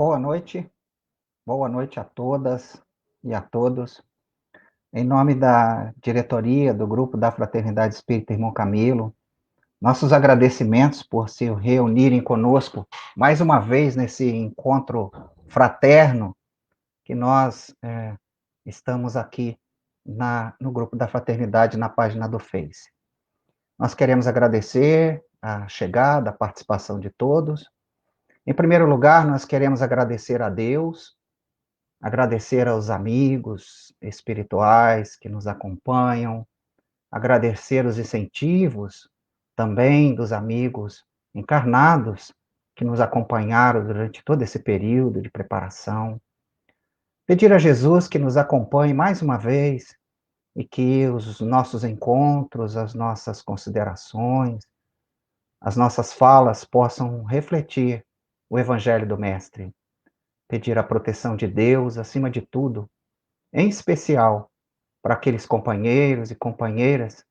Boa noite a todas e a todos. Em nome da diretoria do Grupo da Fraternidade Espírita Irmão Camilo, nossos agradecimentos por se reunirem conosco mais uma vez nesse encontro fraterno que nós estamos aqui no Grupo da Fraternidade na página do Face. Nós queremos agradecer a chegada, a participação de todos. Em primeiro lugar, nós queremos agradecer a Deus, agradecer aos amigos espirituais que nos acompanham, agradecer os incentivos também dos amigos encarnados que nos acompanharam durante todo esse período de preparação. Pedir a Jesus que nos acompanhe mais uma vez e que os nossos encontros, as nossas considerações, as nossas falas possam refletir o Evangelho do Mestre. Pedir a proteção de Deus acima de tudo, em especial para aqueles companheiros e companheiras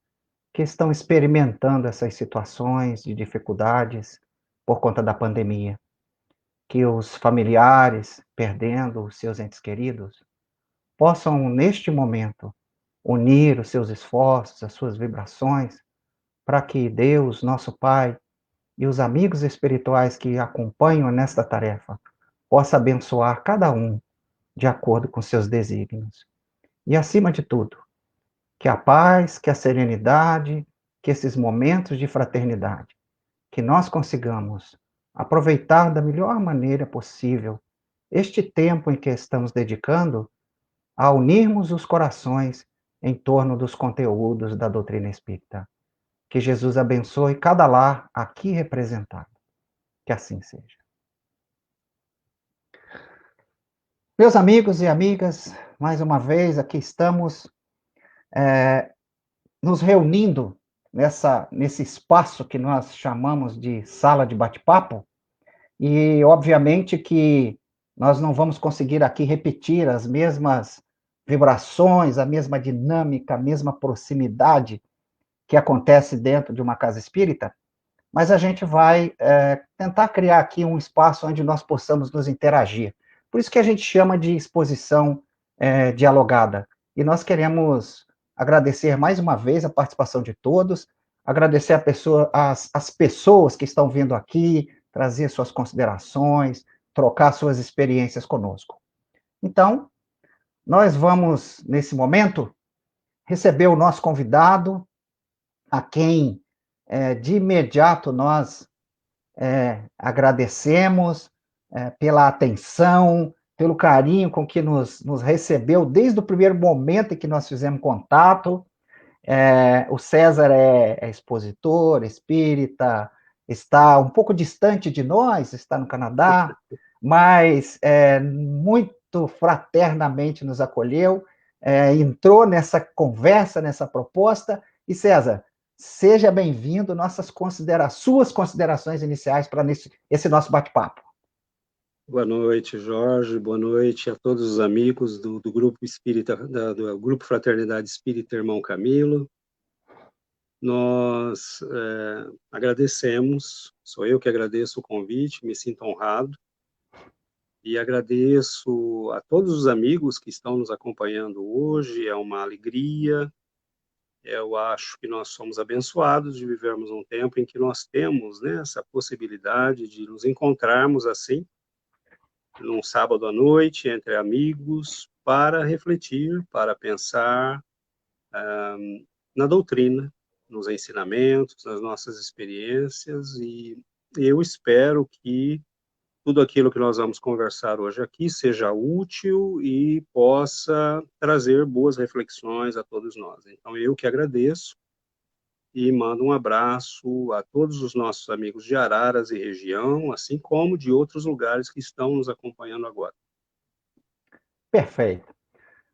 que estão experimentando essas situações de dificuldades por conta da pandemia. Que os familiares, perdendo os seus entes queridos, possam, neste momento, unir os seus esforços, as suas vibrações, para que Deus, nosso Pai, e os amigos espirituais que acompanham nesta tarefa, possa abençoar cada um de acordo com seus desígnios. E, acima de tudo, que a paz, que a serenidade, que esses momentos de fraternidade, que nós consigamos aproveitar da melhor maneira possível este tempo em que estamos dedicando a unirmos os corações em torno dos conteúdos da doutrina espírita. Que Jesus abençoe cada lar aqui representado. Que assim seja. Meus amigos e amigas, mais uma vez aqui estamos nos reunindo nesse espaço que nós chamamos de sala de bate-papo, e obviamente que nós não vamos conseguir aqui repetir as mesmas vibrações, a mesma dinâmica, a mesma proximidade que acontece dentro de uma casa espírita, mas a gente vai tentar criar aqui um espaço onde nós possamos nos interagir. Por isso que a gente chama de exposição dialogada. E nós queremos agradecer mais uma vez a participação de todos, agradecer as pessoas que estão vindo aqui, trazer suas considerações, trocar suas experiências conosco. Então, nós vamos, nesse momento, receber o nosso convidado, a quem de imediato nós agradecemos pela atenção, pelo carinho com que nos recebeu desde o primeiro momento em que nós fizemos contato. O César é expositor, espírita, está um pouco distante de nós, está no Canadá, mas muito fraternamente nos acolheu, entrou nessa conversa, nessa proposta. E César, seja bem-vindo, suas considerações iniciais para esse nosso bate-papo. Boa noite, Jorge. Boa noite a todos os amigos do Grupo Espírita, do Grupo Fraternidade Espírita Irmão Camilo. Nós agradecemos, sou eu que agradeço o convite, me sinto honrado, e agradeço a todos os amigos que estão nos acompanhando hoje. É uma alegria. Eu acho que nós somos abençoados de vivermos um tempo em que nós temos, né, essa possibilidade de nos encontrarmos assim, num sábado à noite, entre amigos, para refletir, para pensar na doutrina, nos ensinamentos, nas nossas experiências, e eu espero que tudo aquilo que nós vamos conversar hoje aqui seja útil e possa trazer boas reflexões a todos nós. Então, eu que agradeço e mando um abraço a todos os nossos amigos de Araras e região, assim como de outros lugares que estão nos acompanhando agora. Perfeito.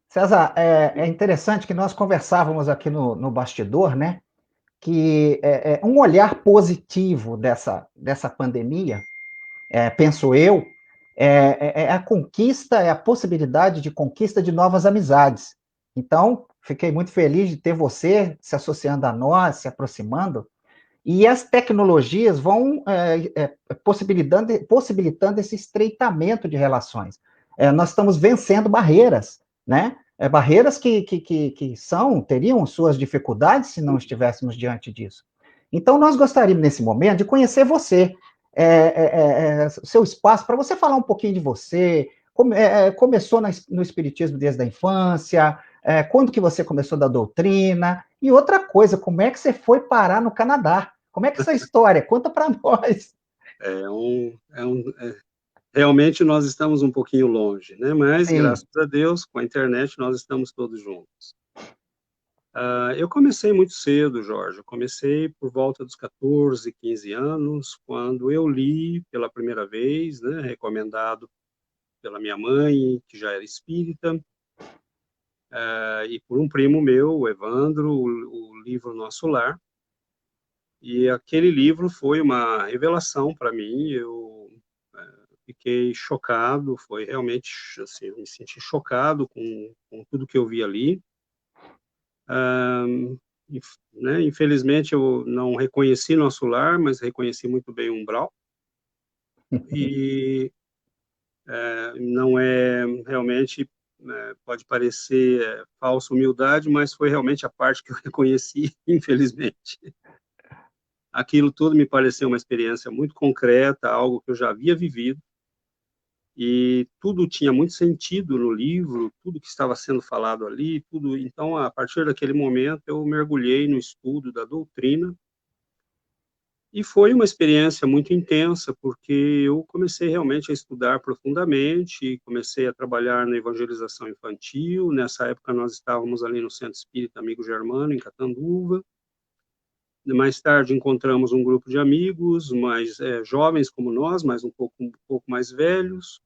César, é interessante que nós conversávamos aqui no bastidor, né? Que um olhar positivo dessa pandemia, penso eu, a conquista, é a possibilidade de conquista de novas amizades. Então, fiquei muito feliz de ter você se associando a nós, se aproximando, E as tecnologias vão possibilitando esse estreitamento de relações. Nós estamos vencendo barreiras, né? Barreiras que teriam suas dificuldades se não estivéssemos diante disso. Então, nós gostaríamos, nesse momento, de conhecer você, seu espaço, para você falar um pouquinho de você, começou no Espiritismo desde a infância, quando que você começou da doutrina, e outra coisa, como é que você foi parar no Canadá? Como é que é essa história? Conta para nós. Realmente nós estamos um pouquinho longe, né? Mas, Sim. graças a Deus, com a internet, nós estamos todos juntos. Eu comecei muito cedo, Jorge. Eu comecei por volta dos 14, 15 anos, quando eu li pela primeira vez, né, recomendado pela minha mãe, que já era espírita, e por um primo meu, o Evandro, o livro Nosso Lar. E aquele livro foi uma revelação para mim. Eu fiquei chocado, foi realmente, assim, eu me senti chocado com tudo que eu vi ali. Né, infelizmente, eu não reconheci Nosso Lar, mas reconheci muito bem o Umbral. E não é realmente, pode parecer falsa humildade, mas foi realmente a parte que eu reconheci, infelizmente. Aquilo tudo me pareceu uma experiência muito concreta, algo que eu já havia vivido, e tudo tinha muito sentido no livro, tudo que estava sendo falado ali, tudo. Então, a partir daquele momento, eu mergulhei no estudo da doutrina, e foi uma experiência muito intensa, porque eu comecei realmente a estudar profundamente, comecei a trabalhar na evangelização infantil. Nessa época, nós estávamos ali no Centro Espírita Amigo Germano, em Catanduva. Mais tarde, encontramos um grupo de amigos, mais jovens como nós, mas um pouco mais velhos,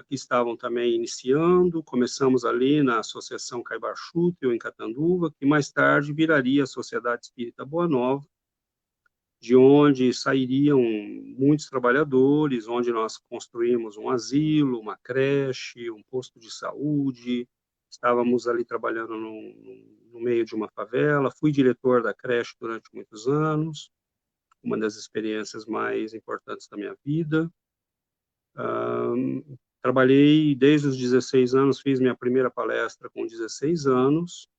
que estavam também iniciando. Começamos ali na Associação Caibar Chútil, em Catanduva, que mais tarde viraria a Sociedade Espírita Boa Nova, de onde sairiam muitos trabalhadores, onde nós construímos um asilo, uma creche, um posto de saúde. Estávamos ali trabalhando no meio de uma favela. Fui diretor da creche durante muitos anos, uma das experiências mais importantes da minha vida. Trabalhei desde os 16 anos, fiz minha primeira palestra com 16 anos,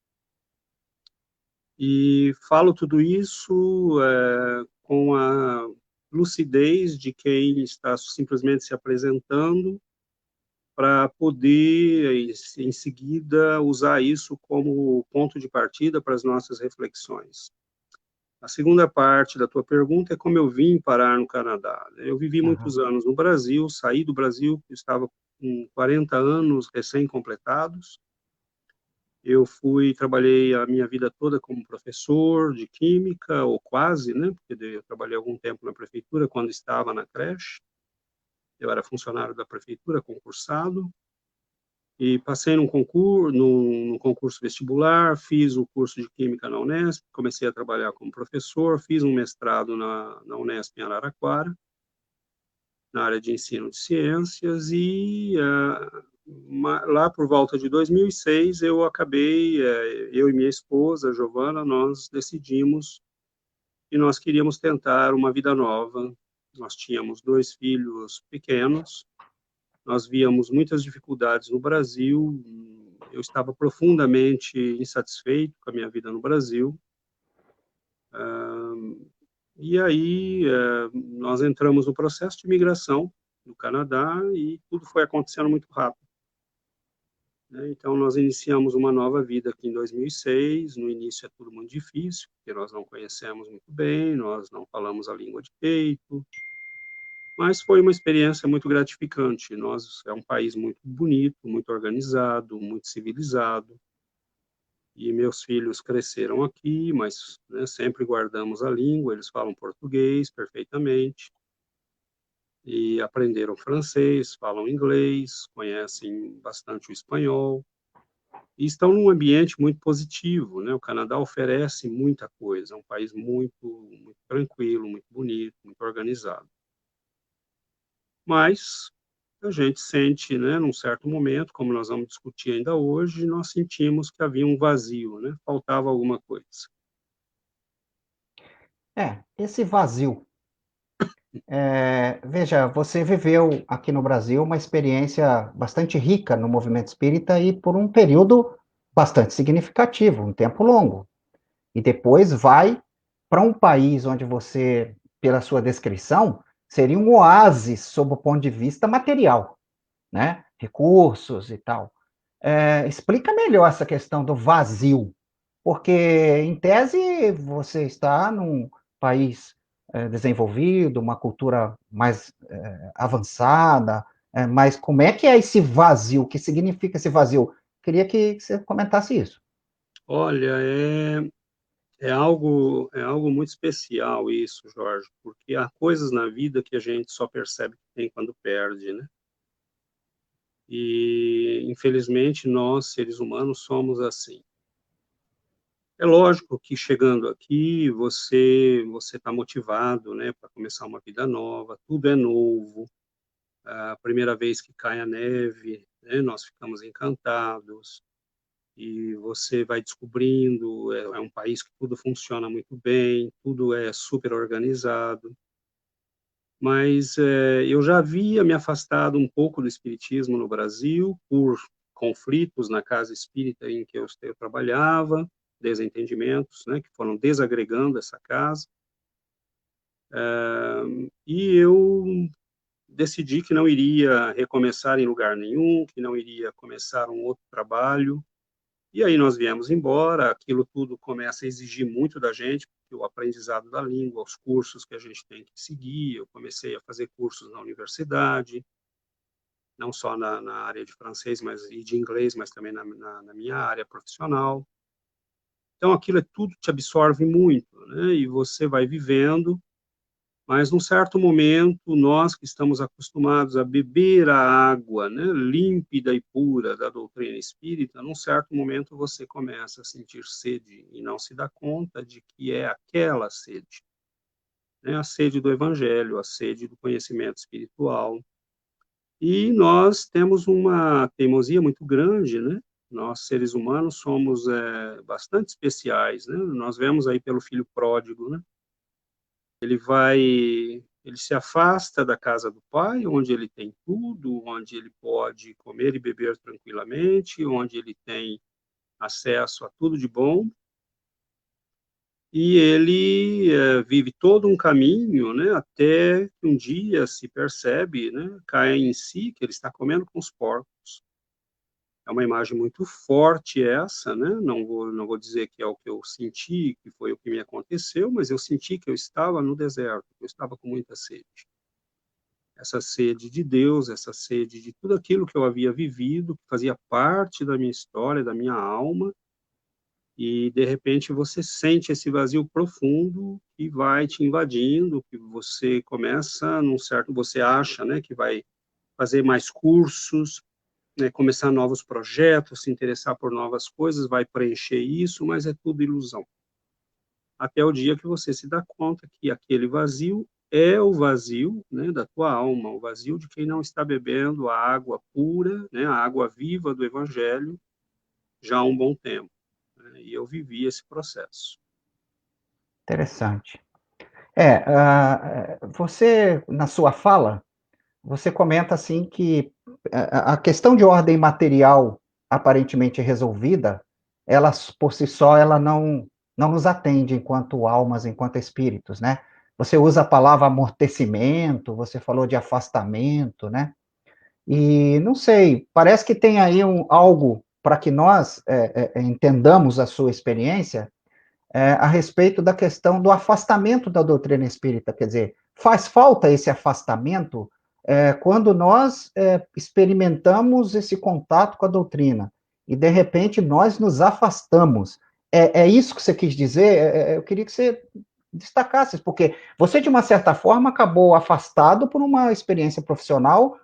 e falo tudo isso com a lucidez de quem está simplesmente se apresentando, para poder, em seguida, usar isso como ponto de partida para as nossas reflexões. A segunda parte da tua pergunta é como eu vim parar no Canadá. Eu vivi Aham. muitos anos no Brasil, saí do Brasil, estava com 40 anos recém-completados. Eu trabalhei a minha vida toda como professor de química, ou quase, né? Porque eu trabalhei algum tempo na prefeitura quando estava na creche. Eu era funcionário da prefeitura, concursado, e passei num concurso vestibular, fiz o curso de química na Unesp, comecei a trabalhar como professor, fiz um mestrado na Unesp em Araraquara, na área de ensino de ciências, e lá por volta de 2006 eu acabei, eu e minha esposa, Giovana, nós decidimos que nós queríamos tentar uma vida nova. Nós tínhamos 2 filhos pequenos, nós víamos muitas dificuldades no Brasil, eu estava profundamente insatisfeito com a minha vida no Brasil, e aí nós entramos no processo de imigração no Canadá, e tudo foi acontecendo muito rápido, né? Então, nós iniciamos uma nova vida aqui em 2006. No início é tudo muito difícil, porque nós não conhecemos muito bem, nós não falamos a língua de peito, mas foi uma experiência muito gratificante. É um país muito bonito, muito organizado, muito civilizado, e meus filhos cresceram aqui, mas, né, sempre guardamos a língua. Eles falam português perfeitamente, e aprenderam francês, falam inglês, conhecem bastante o espanhol, e estão num ambiente muito positivo, né? O Canadá oferece muita coisa, é um país muito tranquilo, muito bonito, muito organizado. Mas a gente sente, né, num certo momento, como nós vamos discutir ainda hoje, nós sentimos que havia um vazio, né? Faltava alguma coisa. Esse vazio. Veja, você viveu aqui no Brasil uma experiência bastante rica no movimento espírita e por um período bastante significativo, um tempo longo. E depois vai para um país onde você, pela sua descrição, seria um oásis sob o ponto de vista material, né? Recursos e tal. Explica melhor essa questão do vazio, porque, em tese, você está num país desenvolvido, uma cultura mais avançada, mas como é que é esse vazio? O que significa esse vazio? Queria que você comentasse isso. Olha, é algo muito especial isso, Jorge, porque há coisas na vida que a gente só percebe que tem quando perde, né? E, infelizmente, nós, seres humanos, somos assim. É lógico que chegando aqui, você está motivado, né, para começar uma vida nova, tudo é novo. A primeira vez que cai a neve, né, nós ficamos encantados, e você vai descobrindo, é um país que tudo funciona muito bem, tudo é super organizado, mas eu já havia me afastado um pouco do espiritismo no Brasil por conflitos na casa espírita em que eu trabalhava, desentendimentos, né, que foram desagregando essa casa, e eu decidi que não iria recomeçar em lugar nenhum, que não iria começar um outro trabalho. E aí nós viemos embora, aquilo tudo começa a exigir muito da gente, porque o aprendizado da língua, os cursos que a gente tem que seguir, eu comecei a fazer cursos na universidade, não só na área de francês e de inglês, mas também na minha área profissional. Então aquilo é tudo te absorve muito, né? E você vai vivendo, mas num certo momento, nós que estamos acostumados a beber a água, né, límpida e pura da doutrina espírita, num certo momento você começa a sentir sede e não se dá conta de que é aquela sede, né, a sede do evangelho, a sede do conhecimento espiritual. E nós temos uma teimosia muito grande, né? Nós, seres humanos, somos bastante especiais, né? Nós vemos aí pelo filho pródigo, né? Ele se afasta da casa do pai, onde ele tem tudo, onde ele pode comer e beber tranquilamente, onde ele tem acesso a tudo de bom, e ele vive todo um caminho, né, até que um dia se percebe, né, cai em si que ele está comendo com os porcos. É uma imagem muito forte essa, né? Não vou dizer que é o que eu senti, que foi o que me aconteceu, mas eu senti que eu estava no deserto, eu estava com muita sede. Essa sede de Deus, essa sede de tudo aquilo que eu havia vivido, que fazia parte da minha história, da minha alma, e de repente você sente esse vazio profundo que vai te invadindo, que você começa num certo, você acha, né, que vai fazer mais cursos, né, começar novos projetos, se interessar por novas coisas, vai preencher isso, mas é tudo ilusão. Até o dia que você se dá conta que aquele vazio é o vazio, né, da tua alma, o vazio de quem não está bebendo a água pura, né, a água viva do Evangelho, já há um bom tempo. Né, e eu vivi esse processo. Interessante. Você, na sua fala, você comenta assim que a questão de ordem material aparentemente resolvida, ela por si só ela não nos atende enquanto almas, enquanto espíritos, né? Você usa a palavra amortecimento, você falou de afastamento, né? E não sei, parece que tem aí algo para que nós entendamos a sua experiência a respeito da questão do afastamento da doutrina espírita. Quer dizer, faz falta esse afastamento quando nós experimentamos esse contato com a doutrina e, de repente, nós nos afastamos. É isso que você quis dizer? Eu queria que você destacasse, porque você, de uma certa forma, acabou afastado por uma experiência profissional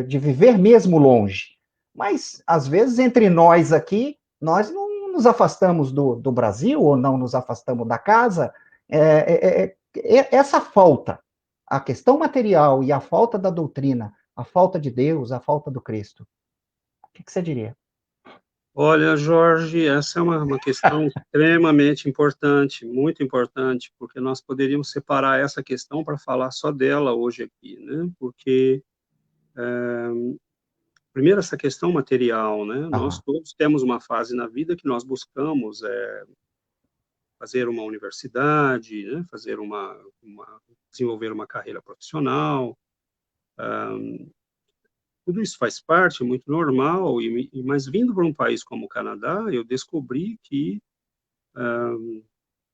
de viver mesmo longe. Mas, às vezes, entre nós aqui, nós não nos afastamos do Brasil ou não nos afastamos da casa. Essa falta, a questão material e a falta da doutrina, a falta de Deus, a falta do Cristo. O que você diria? Olha, Jorge, essa é uma questão extremamente importante, muito importante, porque nós poderíamos separar essa questão para falar só dela hoje aqui, né? Porque, primeiro, essa questão material, né? Nós Aham, todos temos uma fase na vida que nós buscamos fazer uma universidade, né? Desenvolver uma carreira profissional. Tudo isso faz parte, é muito normal, mas vindo para um país como o Canadá, eu descobri que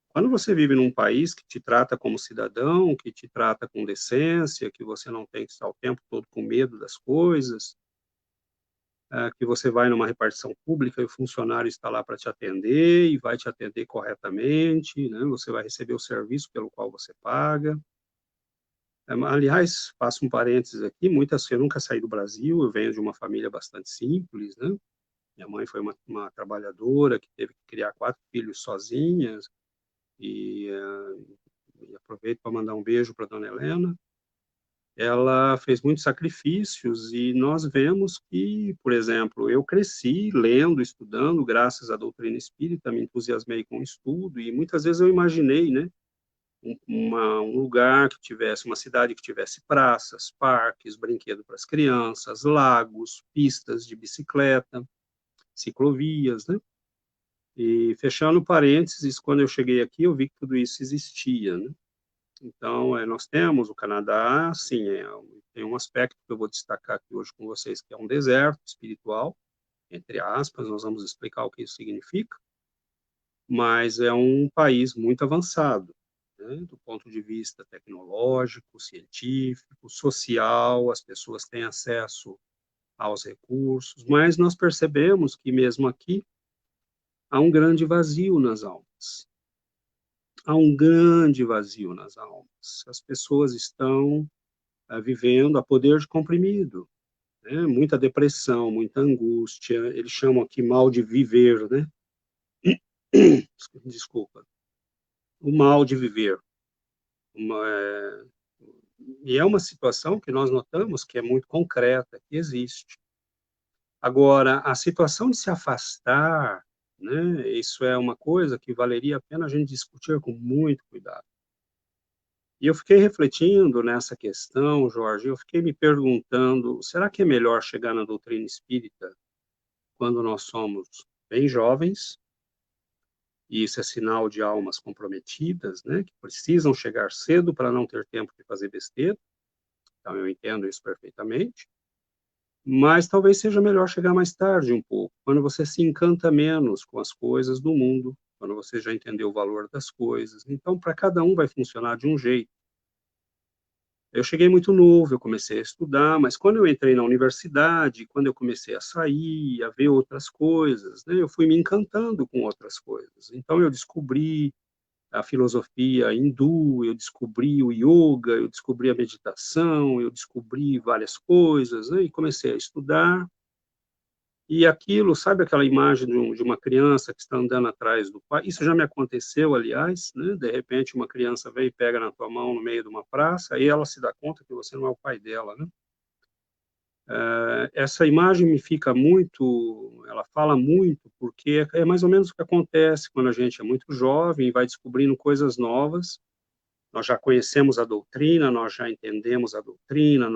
quando você vive num país que te trata como cidadão, que te trata com decência, que você não tem que estar o tempo todo com medo das coisas, que você vai numa repartição pública e o funcionário está lá para te atender e vai te atender corretamente, né? Você vai receber o serviço pelo qual você paga. Aliás, faço um parênteses aqui, eu nunca saí do Brasil, eu venho de uma família bastante simples, né? Minha mãe foi uma trabalhadora que teve que criar 4 filhos sozinha, e, e aproveito para mandar um beijo para dona Helena. Ela fez muitos sacrifícios e nós vemos que, por exemplo, eu cresci lendo, estudando, graças à doutrina espírita, me entusiasmei com o estudo e muitas vezes eu imaginei, né, um lugar que tivesse, uma cidade que tivesse praças, parques, brinquedo para as crianças, lagos, pistas de bicicleta, ciclovias, né? E fechando parênteses, quando eu cheguei aqui, eu vi que tudo isso existia, né? Então, nós temos o Canadá, sim, tem um aspecto que eu vou destacar aqui hoje com vocês, que é um deserto espiritual, entre aspas, nós vamos explicar o que isso significa, mas é um país muito avançado, né, do ponto de vista tecnológico, científico, social, as pessoas têm acesso aos recursos, mas nós percebemos que mesmo aqui há um grande vazio nas almas. Há um grande vazio nas almas. As pessoas estão vivendo a poder de comprimido, né? Muita depressão, muita angústia, eles chamam aqui mal de viver, né? Desculpa, o mal de viver. Uma, é, e é uma situação que nós notamos que é muito concreta, que existe. Agora, a situação de se afastar, né? Isso é uma coisa que valeria a pena a gente discutir com muito cuidado. E eu fiquei refletindo nessa questão, Jorge, eu fiquei me perguntando, será que é melhor chegar na doutrina espírita quando nós somos bem jovens, e isso é sinal de almas comprometidas, né, que precisam chegar cedo para não ter tempo de fazer besteira, então eu entendo isso perfeitamente, mas talvez seja melhor chegar mais tarde um pouco, quando você se encanta menos com as coisas do mundo, quando você já entendeu o valor das coisas, então para cada um vai funcionar de um jeito. Eu cheguei muito novo, eu comecei a estudar, mas quando eu entrei na universidade, quando eu comecei a sair, a ver outras coisas, né, eu fui me encantando com outras coisas. Então eu descobri a filosofia hindu, eu descobri o yoga, eu descobri a meditação, eu descobri várias coisas, né, e comecei a estudar. E aquilo, sabe aquela imagem de uma criança que está andando atrás do pai? Isso já me aconteceu, aliás, né? De repente uma criança vem e pega na tua mão no meio de uma praça, aí ela se dá conta que você não é o pai dela, né? Essa imagem me fica muito, ela fala muito, porque é mais ou menos o que acontece quando a gente é muito jovem e vai descobrindo coisas novas. Nós já conhecemos a doutrina, nós já entendemos a doutrina,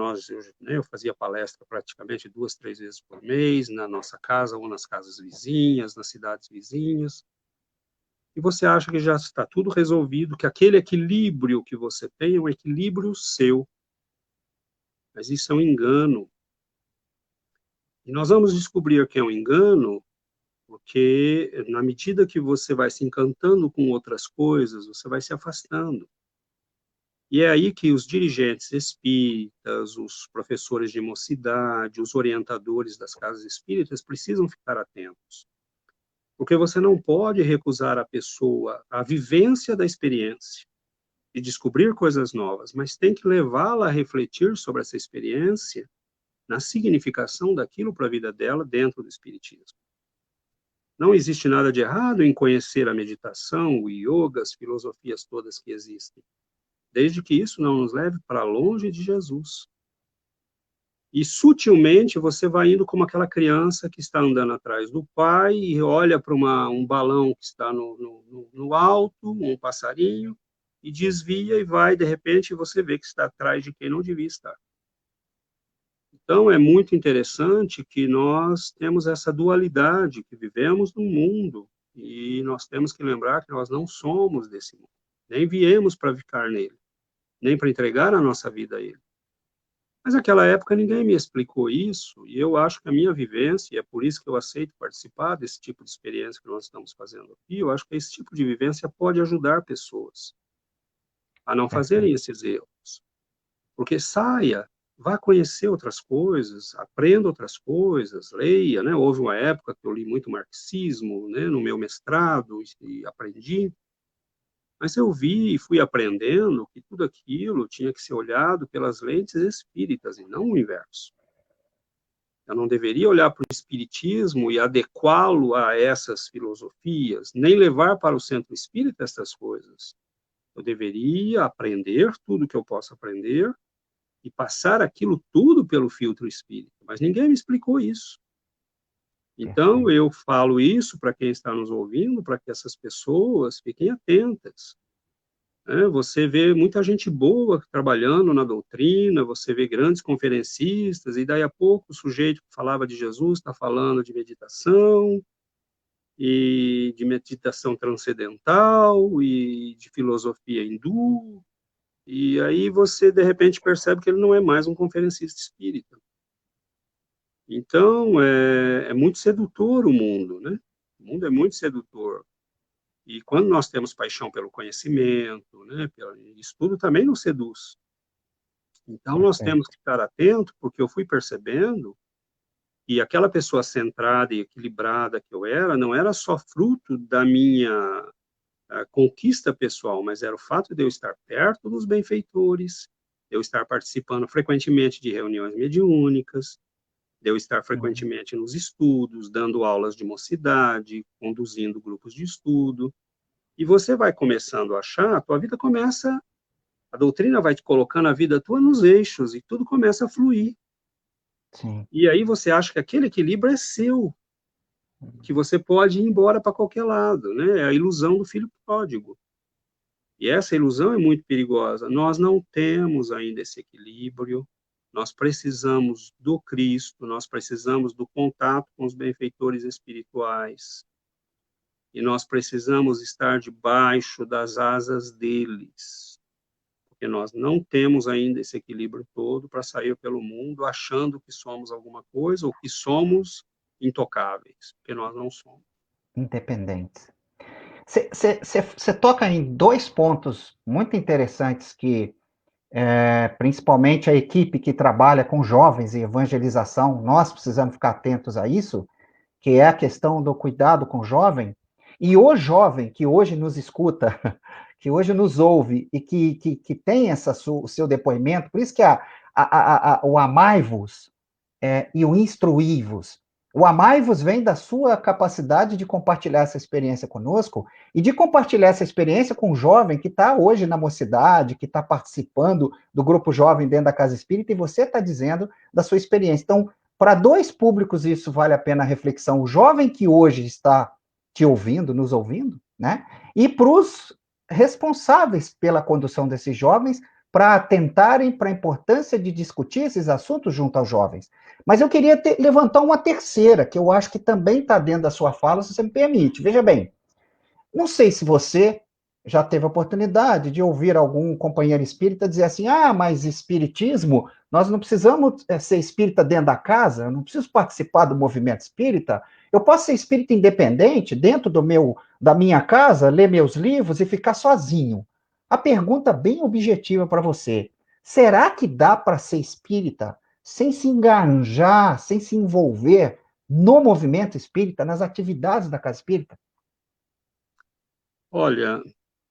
eu fazia palestra praticamente 2, 3 vezes por mês, na nossa casa ou nas casas vizinhas, nas cidades vizinhas, e você acha que já está tudo resolvido, que aquele equilíbrio que você tem é um equilíbrio seu, mas isso é um engano. E nós vamos descobrir que é um engano, porque na medida que você vai se encantando com outras coisas, você vai se afastando. E é aí que os dirigentes espíritas, os professores de mocidade, os orientadores das casas espíritas precisam ficar atentos. Porque você não pode recusar à pessoa a vivência da experiência e descobrir coisas novas, mas tem que levá-la a refletir sobre essa experiência na significação daquilo para a vida dela dentro do espiritismo. Não existe nada de errado em conhecer a meditação, o yoga, as filosofias todas que existem, desde que isso não nos leve para longe de Jesus. E sutilmente você vai indo como aquela criança que está andando atrás do pai e olha para um balão que está no alto, um passarinho, e desvia e vai, de repente você vê que está atrás de quem não devia estar. Então é muito interessante que nós temos essa dualidade, que vivemos num mundo, e nós temos que lembrar que nós não somos desse mundo, nem viemos para ficar nele, nem para entregar a nossa vida a ele. Mas naquela época ninguém me explicou isso, e eu acho que a minha vivência, e é por isso que eu aceito participar desse tipo de experiência que nós estamos fazendo aqui, eu acho que esse tipo de vivência pode ajudar pessoas a não fazerem Perfeito. esses erros. Porque saia, vá conhecer outras coisas, aprenda outras coisas, leia, né? Houve uma época que eu li muito marxismo, né, no meu mestrado, e aprendi, mas eu vi e fui aprendendo que tudo aquilo tinha que ser olhado pelas lentes espíritas e não o inverso. Eu não deveria olhar para o espiritismo e adequá-lo a essas filosofias, nem levar para o centro espírita essas coisas. Eu deveria aprender tudo que eu posso aprender e passar aquilo tudo pelo filtro espírita, mas ninguém me explicou isso. Então, Perfeito. eu falo isso para quem está nos ouvindo, para que essas pessoas fiquem atentas, né? Você vê muita gente boa trabalhando na doutrina, você vê grandes conferencistas, e daí a pouco o sujeito que falava de Jesus está falando de meditação, e de meditação transcendental, e de filosofia hindu, e aí você, de repente, percebe que ele não é mais um conferencista espírita. Então, é muito sedutor o mundo, né? O mundo é muito sedutor. E quando nós temos paixão pelo conhecimento, né, isso tudo também nos seduz. Então, nós temos Perfeito. que estar atento, porque eu fui percebendo que aquela pessoa centrada e equilibrada que eu era, não era só fruto da minha conquista pessoal, mas era o fato de eu estar perto dos benfeitores, de eu estar participando frequentemente de reuniões mediúnicas, de eu estar Uhum. frequentemente nos estudos, dando aulas de mocidade, conduzindo grupos de estudo, e você vai começando a achar, a tua vida começa, a doutrina vai te colocando a vida tua nos eixos, e tudo começa a fluir. Sim. E aí você acha que aquele equilíbrio é seu, que você pode ir embora para qualquer lado, né? É a ilusão do filho pródigo. E essa ilusão é muito perigosa. Nós não temos ainda esse equilíbrio, nós precisamos do Cristo, nós precisamos do contato com os benfeitores espirituais, e nós precisamos estar debaixo das asas deles, porque nós não temos ainda esse equilíbrio todo para sair pelo mundo achando que somos alguma coisa ou que somos intocáveis, porque nós não somos. Independentes. Você toca em dois pontos muito interessantes que, principalmente a equipe que trabalha com jovens e evangelização, nós precisamos ficar atentos a isso, que é a questão do cuidado com o jovem, e o jovem que hoje nos escuta, que hoje nos ouve e que tem o seu depoimento, por isso que o amai-vos e o instruí-vos. O amai-vos vem da sua capacidade de compartilhar essa experiência conosco e de compartilhar essa experiência com o jovem que está hoje na mocidade, que está participando do grupo jovem dentro da Casa Espírita, e você está dizendo da sua experiência. Então, para dois públicos isso vale a pena a reflexão. O jovem que hoje está te ouvindo, nos ouvindo, né? E para os responsáveis pela condução desses jovens, para atentarem para a importância de discutir esses assuntos junto aos jovens. Mas eu queria levantar uma terceira, que eu acho que também está dentro da sua fala, se você me permite. Veja bem, não sei se você já teve a oportunidade de ouvir algum companheiro espírita dizer assim: ah, mas espiritismo, nós não precisamos ser espírita dentro da casa, eu não preciso participar do movimento espírita, eu posso ser espírita independente dentro da minha casa, ler meus livros e ficar sozinho. A pergunta bem objetiva para você: será que dá para ser espírita sem se engajar, sem se envolver no movimento espírita, nas atividades da casa espírita? Olha,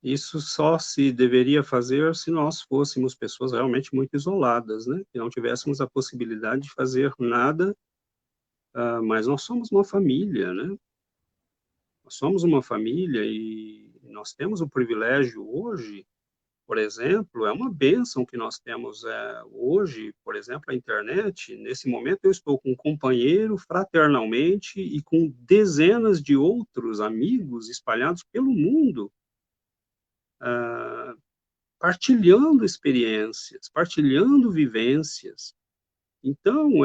isso só se deveria fazer se nós fôssemos pessoas realmente muito isoladas, né? Que não tivéssemos a possibilidade de fazer nada, mas nós somos uma família, né? Nós somos uma família e nós temos o privilégio hoje, por exemplo, é uma bênção que nós temos hoje, por exemplo, a internet. Nesse momento, eu estou com um companheiro fraternalmente e com dezenas de outros amigos espalhados pelo mundo, partilhando experiências, partilhando vivências. Então,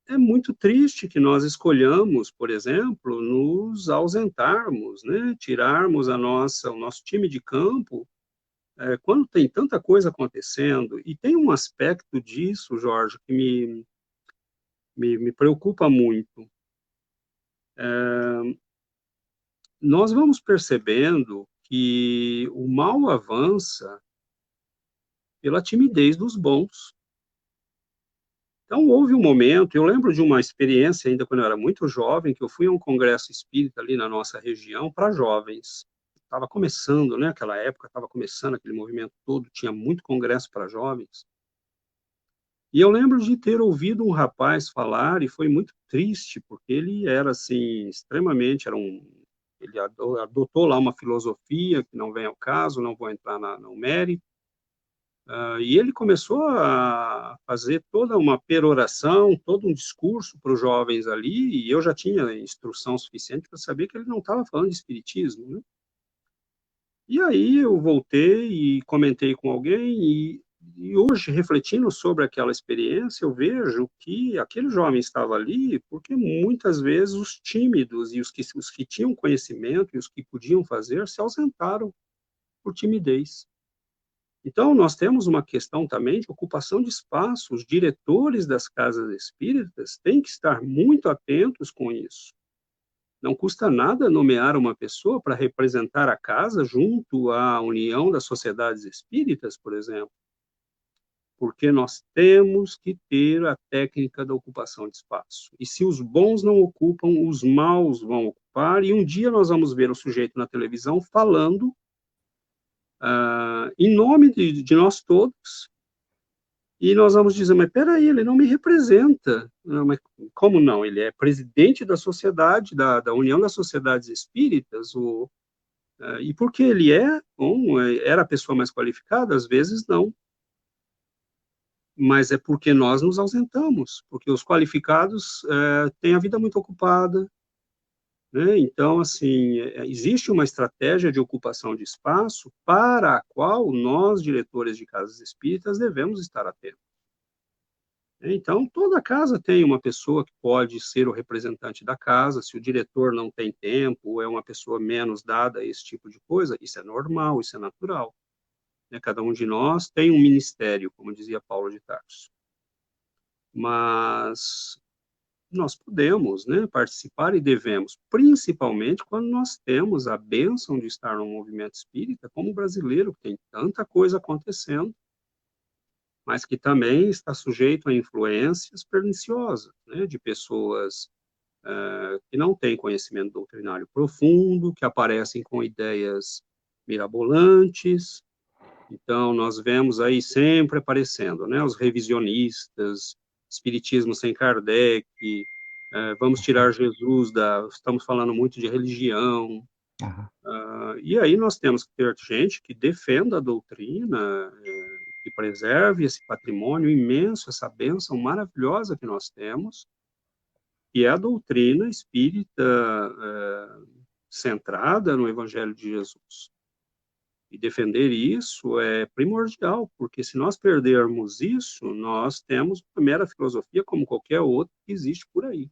é muito triste que nós escolhamos, por exemplo, nos ausentarmos, né? Tirarmos o nosso time de campo, quando tem tanta coisa acontecendo. E tem um aspecto disso, Jorge, que me preocupa muito. Nós vamos percebendo que o mal avança pela timidez dos bons. Então, houve um momento, eu lembro de uma experiência, ainda quando eu era muito jovem, que eu fui a um congresso espírita ali na nossa região para jovens. Estava começando, né? Aquela época, estava começando aquele movimento todo, tinha muito congresso para jovens. E eu lembro de ter ouvido um rapaz falar, e foi muito triste, porque ele era, assim, extremamente, ele adotou lá uma filosofia, que não vem ao caso, não vou entrar no mérito. E ele começou a fazer toda uma peroração, todo um discurso para os jovens ali, e eu já tinha instrução suficiente para saber que ele não estava falando de espiritismo, né? E aí eu voltei e comentei com alguém, e hoje, refletindo sobre aquela experiência, eu vejo que aquele jovem estava ali porque muitas vezes os tímidos e os que tinham conhecimento e os que podiam fazer se ausentaram por timidez. Então, nós temos uma questão também de ocupação de espaço. Os diretores das casas espíritas têm que estar muito atentos com isso. Não custa nada nomear uma pessoa para representar a casa junto à União das Sociedades Espíritas, por exemplo, porque nós temos que ter a técnica da ocupação de espaço. E se os bons não ocupam, os maus vão ocupar, e um dia nós vamos ver o sujeito na televisão falando em nome de nós todos, e nós vamos dizer, mas peraí, ele não me representa. Não, mas como não? Ele é presidente da sociedade, da União das Sociedades Espíritas, e porque ele bom, era a pessoa mais qualificada? Às vezes não. Mas é porque nós nos ausentamos, porque os qualificados têm a vida muito ocupada, né? Então, assim, existe uma estratégia de ocupação de espaço para a qual nós, diretores de casas espíritas, devemos estar atentos. Então, toda casa tem uma pessoa que pode ser o representante da casa. Se o diretor não tem tempo, ou é uma pessoa menos dada a esse tipo de coisa, isso é normal, isso é natural, né? Cada um de nós tem um ministério, como dizia Paulo de Tarso. Mas nós podemos, né, participar e devemos, principalmente quando nós temos a bênção de estar no movimento espírita, como brasileiro, que tem tanta coisa acontecendo, mas que também está sujeito a influências perniciosas, né, de pessoas que não têm conhecimento doutrinário profundo, que aparecem com ideias mirabolantes. Então, nós vemos aí sempre aparecendo, né, os revisionistas, espiritismo sem Kardec, vamos tirar Jesus estamos falando muito de religião, Aham. e aí nós temos que ter gente que defenda a doutrina, que preserve esse patrimônio imenso, essa bênção maravilhosa que nós temos, que é a doutrina espírita centrada no Evangelho de Jesus. E defender isso é primordial, porque se nós perdermos isso, nós temos uma mera filosofia como qualquer outra que existe por aí,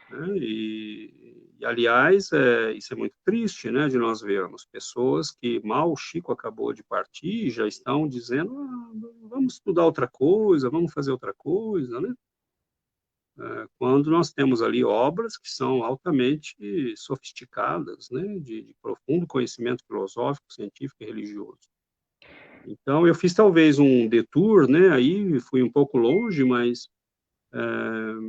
né? Aliás, isso é muito triste, né, de nós vermos pessoas que mal o Chico acabou de partir já estão dizendo, vamos estudar outra coisa, vamos fazer outra coisa, né? Quando nós temos ali obras que são altamente sofisticadas, né, de profundo conhecimento filosófico, científico e religioso. Então, eu fiz talvez um detour, né, aí fui um pouco longe, mas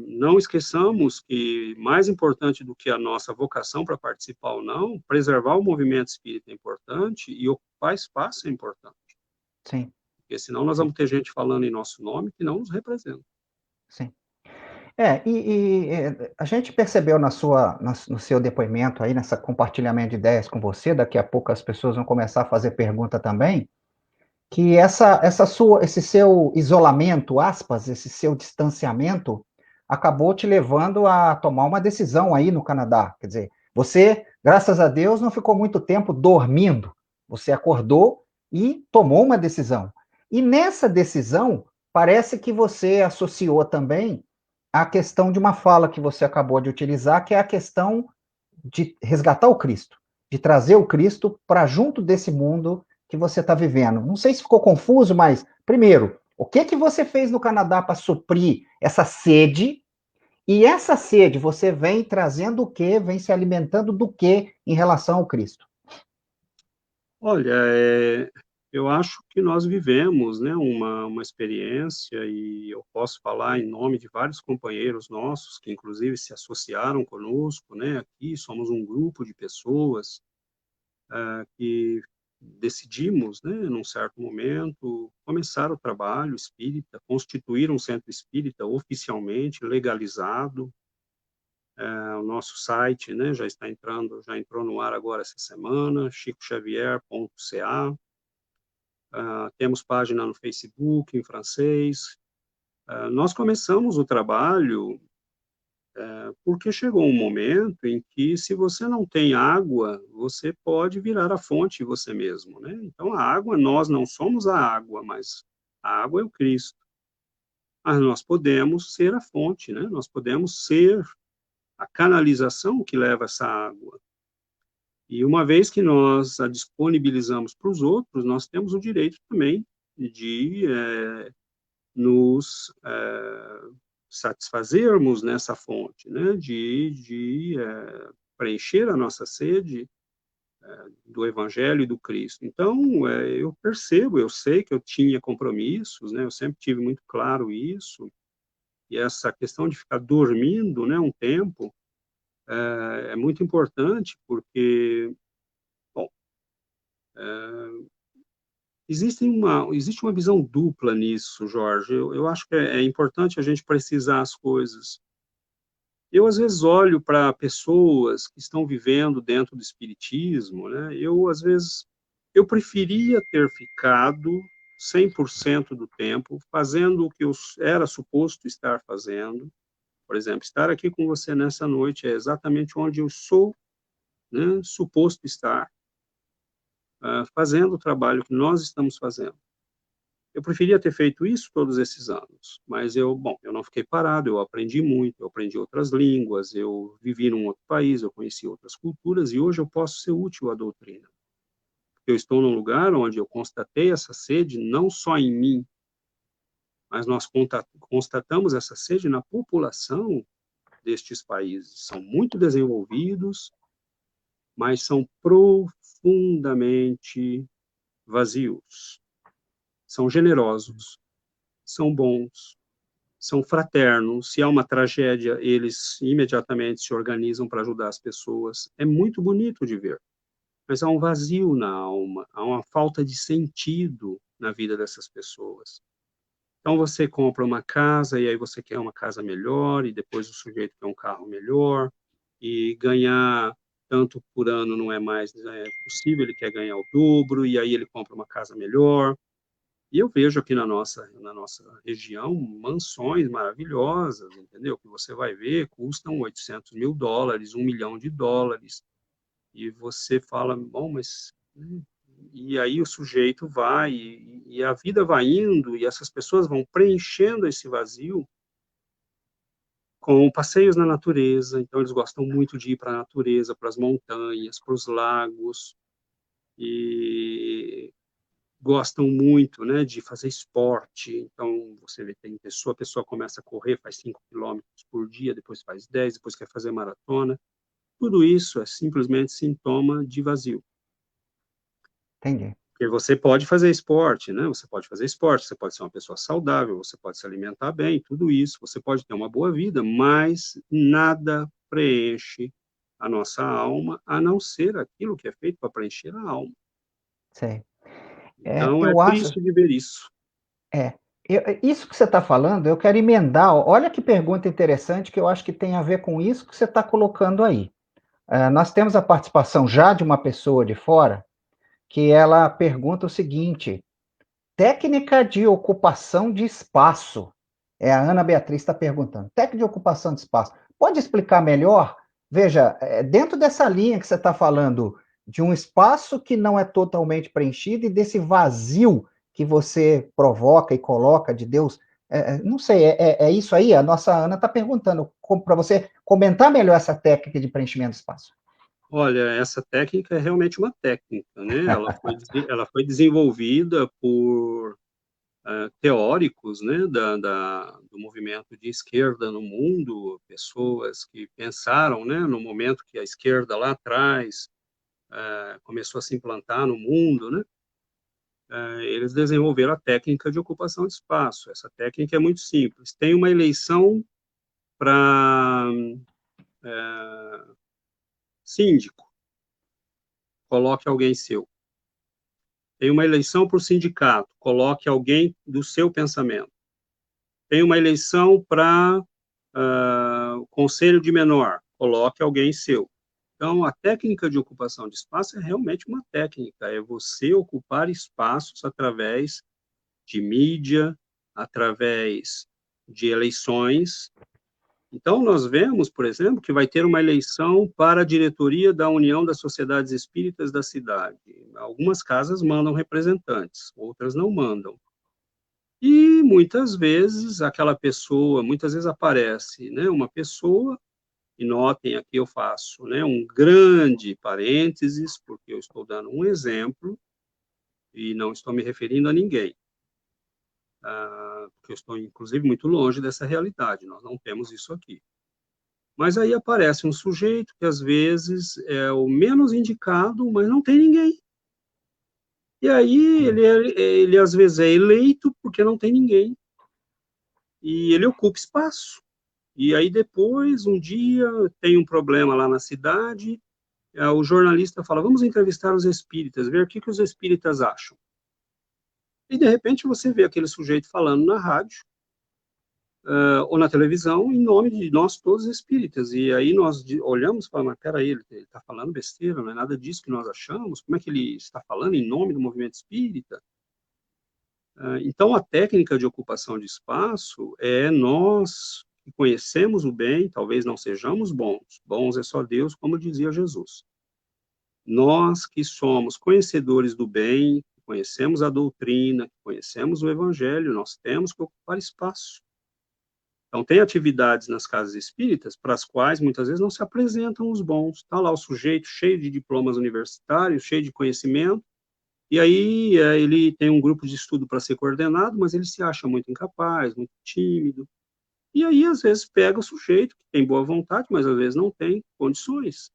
não esqueçamos que mais importante do que a nossa vocação para participar ou não, preservar o movimento espírita é importante e ocupar espaço é importante, Sim, porque senão nós sim, vamos ter gente falando em nosso nome que não nos representa. sim. A gente percebeu no seu depoimento aí, nessa compartilhamento de ideias com você, daqui a pouco as pessoas vão começar a fazer pergunta também, que esse seu isolamento, aspas, esse seu distanciamento, acabou te levando a tomar uma decisão aí no Canadá. Quer dizer, você, graças a Deus, não ficou muito tempo dormindo. Você acordou e tomou uma decisão. E nessa decisão, parece que você associou também a questão de uma fala que você acabou de utilizar, que é a questão de resgatar o Cristo, de trazer o Cristo para junto desse mundo que você está vivendo. Não sei se ficou confuso, mas, primeiro, o que que você fez no Canadá para suprir essa sede? E essa sede, você vem trazendo o quê? Vem se alimentando do quê em relação ao Cristo? Olha, eu acho que nós vivemos, né, uma experiência, e eu posso falar em nome de vários companheiros nossos, que inclusive se associaram conosco, né, aqui somos um grupo de pessoas que decidimos, né, num certo momento, começar o trabalho espírita, constituir um centro espírita oficialmente legalizado. O nosso site, né, já entrou no ar agora essa semana, chicoxavier.ca. Temos página no Facebook em francês. Nós começamos o trabalho porque chegou um momento em que, se você não tem água, você pode virar a fonte você mesmo, né? Então, a água, nós não somos a água, mas a água é o Cristo. Mas nós podemos ser a fonte, né? Nós podemos ser a canalização que leva essa água. E uma vez que nós a disponibilizamos para os outros, nós temos o direito também de nos satisfazermos nessa fonte, né? De preencher a nossa sede do Evangelho e do Cristo. Então, eu percebo, eu sei que eu tinha compromissos, né? Eu sempre tive muito claro isso, e essa questão de ficar dormindo, né, um tempo, é muito importante, porque, bom, existe uma visão dupla nisso, Jorge. Eu acho que é importante a gente precisar as coisas. Eu, às vezes, olho para pessoas que estão vivendo dentro do espiritismo, né? Às vezes, eu preferia ter ficado 100% do tempo fazendo o que eu era suposto estar fazendo. Por exemplo, estar aqui com você nessa noite é exatamente onde eu sou, né, suposto estar, fazendo o trabalho que nós estamos fazendo. Eu preferia ter feito isso todos esses anos, mas eu não fiquei parado, eu aprendi muito, eu aprendi outras línguas, eu vivi num outro país, eu conheci outras culturas, e hoje eu posso ser útil à doutrina. Eu estou num lugar onde eu constatei essa sede não só em mim, mas nós constatamos essa sede na população destes países. São muito desenvolvidos, mas são profundamente vazios. São generosos, são bons, são fraternos. Se há uma tragédia, eles imediatamente se organizam para ajudar as pessoas. É muito bonito de ver, mas há um vazio na alma, há uma falta de sentido na vida dessas pessoas. Então, você compra uma casa, e aí você quer uma casa melhor, e depois o sujeito quer um carro melhor, e ganhar tanto por ano não é mais possível, ele quer ganhar o dobro, e aí ele compra uma casa melhor. E eu vejo aqui na nossa região mansões maravilhosas, entendeu? Que você vai ver, custam US$ 800.000, US$ 1 milhão. E você fala, bom, mas... E aí o sujeito vai, e a vida vai indo, e essas pessoas vão preenchendo esse vazio com passeios na natureza. Então, eles gostam muito de ir para a natureza, para as montanhas, para os lagos, e gostam muito, né, de fazer esporte. Então, você vê, a pessoa começa a correr, faz 5 quilômetros por dia, depois faz 10, depois quer fazer maratona. Tudo isso é simplesmente sintoma de vazio. Entendi. Porque você pode fazer esporte, né? Você pode fazer esporte, você pode ser uma pessoa saudável, você pode se alimentar bem, tudo isso, você pode ter uma boa vida, mas nada preenche a nossa alma, a não ser aquilo que é feito para preencher a alma. Sei. Então, é Eu acho, triste de ver isso. é, Isso que você está falando, eu quero emendar. Olha que pergunta interessante que eu acho que tem a ver com isso que você está colocando aí. Nós temos a participação já de uma pessoa de fora que ela pergunta o seguinte: técnica de ocupação de espaço. É a Ana Beatriz está perguntando. Técnica de ocupação de espaço. Pode explicar melhor? Veja, dentro dessa linha que você está falando, de um espaço que não é totalmente preenchido e desse vazio que você provoca e coloca de Deus, não sei, é isso aí? A nossa Ana está perguntando para você comentar melhor essa técnica de preenchimento de espaço. Olha, essa técnica é realmente uma técnica, né? Ela foi desenvolvida por teóricos, né, do movimento de esquerda no mundo, pessoas que pensaram, né, no momento que a esquerda lá atrás começou a se implantar no mundo, né, eles desenvolveram a técnica de ocupação de espaço. Essa técnica é muito simples. Tem uma eleição para síndico, coloque alguém seu. Tem uma eleição para o sindicato, coloque alguém do seu pensamento. Tem uma eleição para conselho de menor, coloque alguém seu. Então, a técnica de ocupação de espaço é realmente uma técnica, é você ocupar espaços através de mídia, através de eleições. Então, nós vemos, por exemplo, que vai ter uma eleição para a diretoria da União das Sociedades Espíritas da cidade. Algumas casas mandam representantes, outras não mandam. E muitas vezes aquela pessoa, muitas vezes aparece, né, uma pessoa, e notem aqui eu faço, né, um grande parênteses, porque eu estou dando um exemplo e não estou me referindo a ninguém, porque eu estou inclusive muito longe dessa realidade, nós não temos isso aqui. Mas aí aparece um sujeito que às vezes é o menos indicado, mas não tem ninguém. E aí ele às vezes é eleito porque não tem ninguém. E ele ocupa espaço. E aí depois, um dia, tem um problema lá na cidade, o jornalista fala, vamos entrevistar os espíritas, ver o que os espíritas acham. E de repente você vê aquele sujeito falando na rádio, ou na televisão, em nome de nós todos espíritas. E aí nós olhamos e falamos, mas peraí, ele está falando besteira, não é nada disso que nós achamos, como é que ele está falando em nome do movimento espírita? Então, a técnica de ocupação de espaço é nós que conhecemos o bem, talvez não sejamos bons, bons é só Deus, como dizia Jesus. Nós que somos conhecedores do bem, que conhecemos a doutrina, que conhecemos o evangelho, nós temos que ocupar espaço. Então, tem atividades nas casas espíritas para as quais muitas vezes não se apresentam os bons. Está lá o sujeito cheio de diplomas universitários, cheio de conhecimento, e aí ele tem um grupo de estudo para ser coordenado, mas ele se acha muito incapaz, muito tímido. E aí, às vezes, pega o sujeito que tem boa vontade, mas às vezes não tem condições.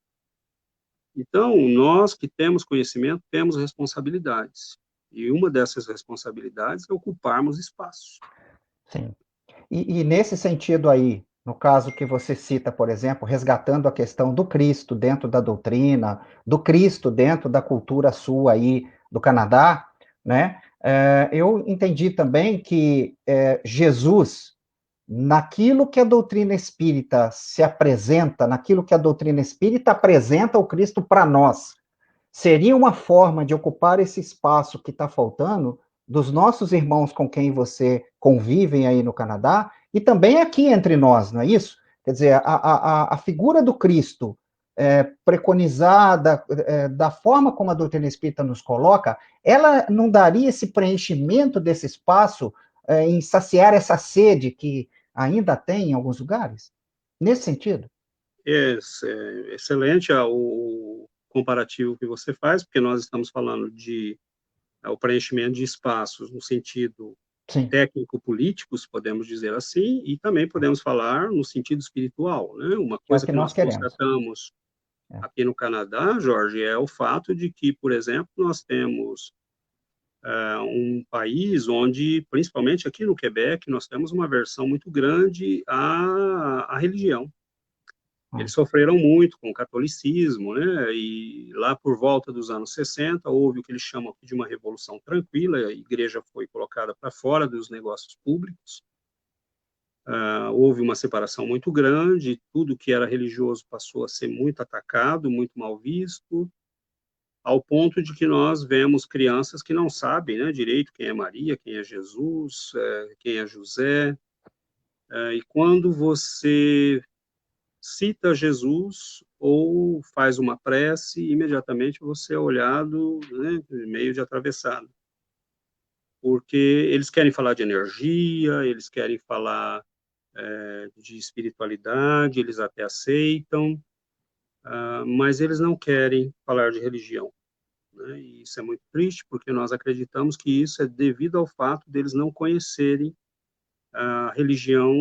Então, nós que temos conhecimento, temos responsabilidades. E uma dessas responsabilidades é ocuparmos espaço. Sim. E nesse sentido aí, no caso que você cita, por exemplo, resgatando a questão do Cristo dentro da doutrina, do Cristo dentro da cultura sua aí do Canadá, né? Eu entendi também que Jesus, naquilo que a doutrina espírita se apresenta, naquilo que a doutrina espírita apresenta o Cristo para nós, seria uma forma de ocupar esse espaço que está faltando dos nossos irmãos com quem você convivem aí no Canadá e também aqui entre nós, não é isso? Quer dizer, a figura do Cristo preconizada, da forma como a doutrina espírita nos coloca, ela não daria esse preenchimento desse espaço em saciar essa sede que ainda tem em alguns lugares? Nesse sentido? É, excelente o comparativo que você faz, porque nós estamos falando de o preenchimento de espaços no sentido Sim, técnico-político, podemos dizer assim, e também podemos falar no sentido espiritual, né? Uma que é o coisa que que nós nós queremos. constatamos É. aqui no Canadá, Jorge, é o fato de que, por exemplo, nós temos um país onde, principalmente aqui no Quebec, nós temos uma aversão muito grande à religião. Eles sofreram muito com o catolicismo, né? E lá por volta dos anos 60 houve o que eles chamam aqui de uma revolução tranquila, a igreja foi colocada para fora dos negócios públicos, houve uma separação muito grande, tudo que era religioso passou a ser muito atacado, muito mal visto, ao ponto de que nós vemos crianças que não sabem, né, direito quem é Maria, quem é Jesus, quem é José, e quando você cita Jesus ou faz uma prece, imediatamente você é olhado, né, meio de atravessado, porque eles querem falar de energia, eles querem falar de espiritualidade, eles até aceitam, mas eles não querem falar de religião, né? E isso é muito triste, porque nós acreditamos que isso é devido ao fato deles não conhecerem a religião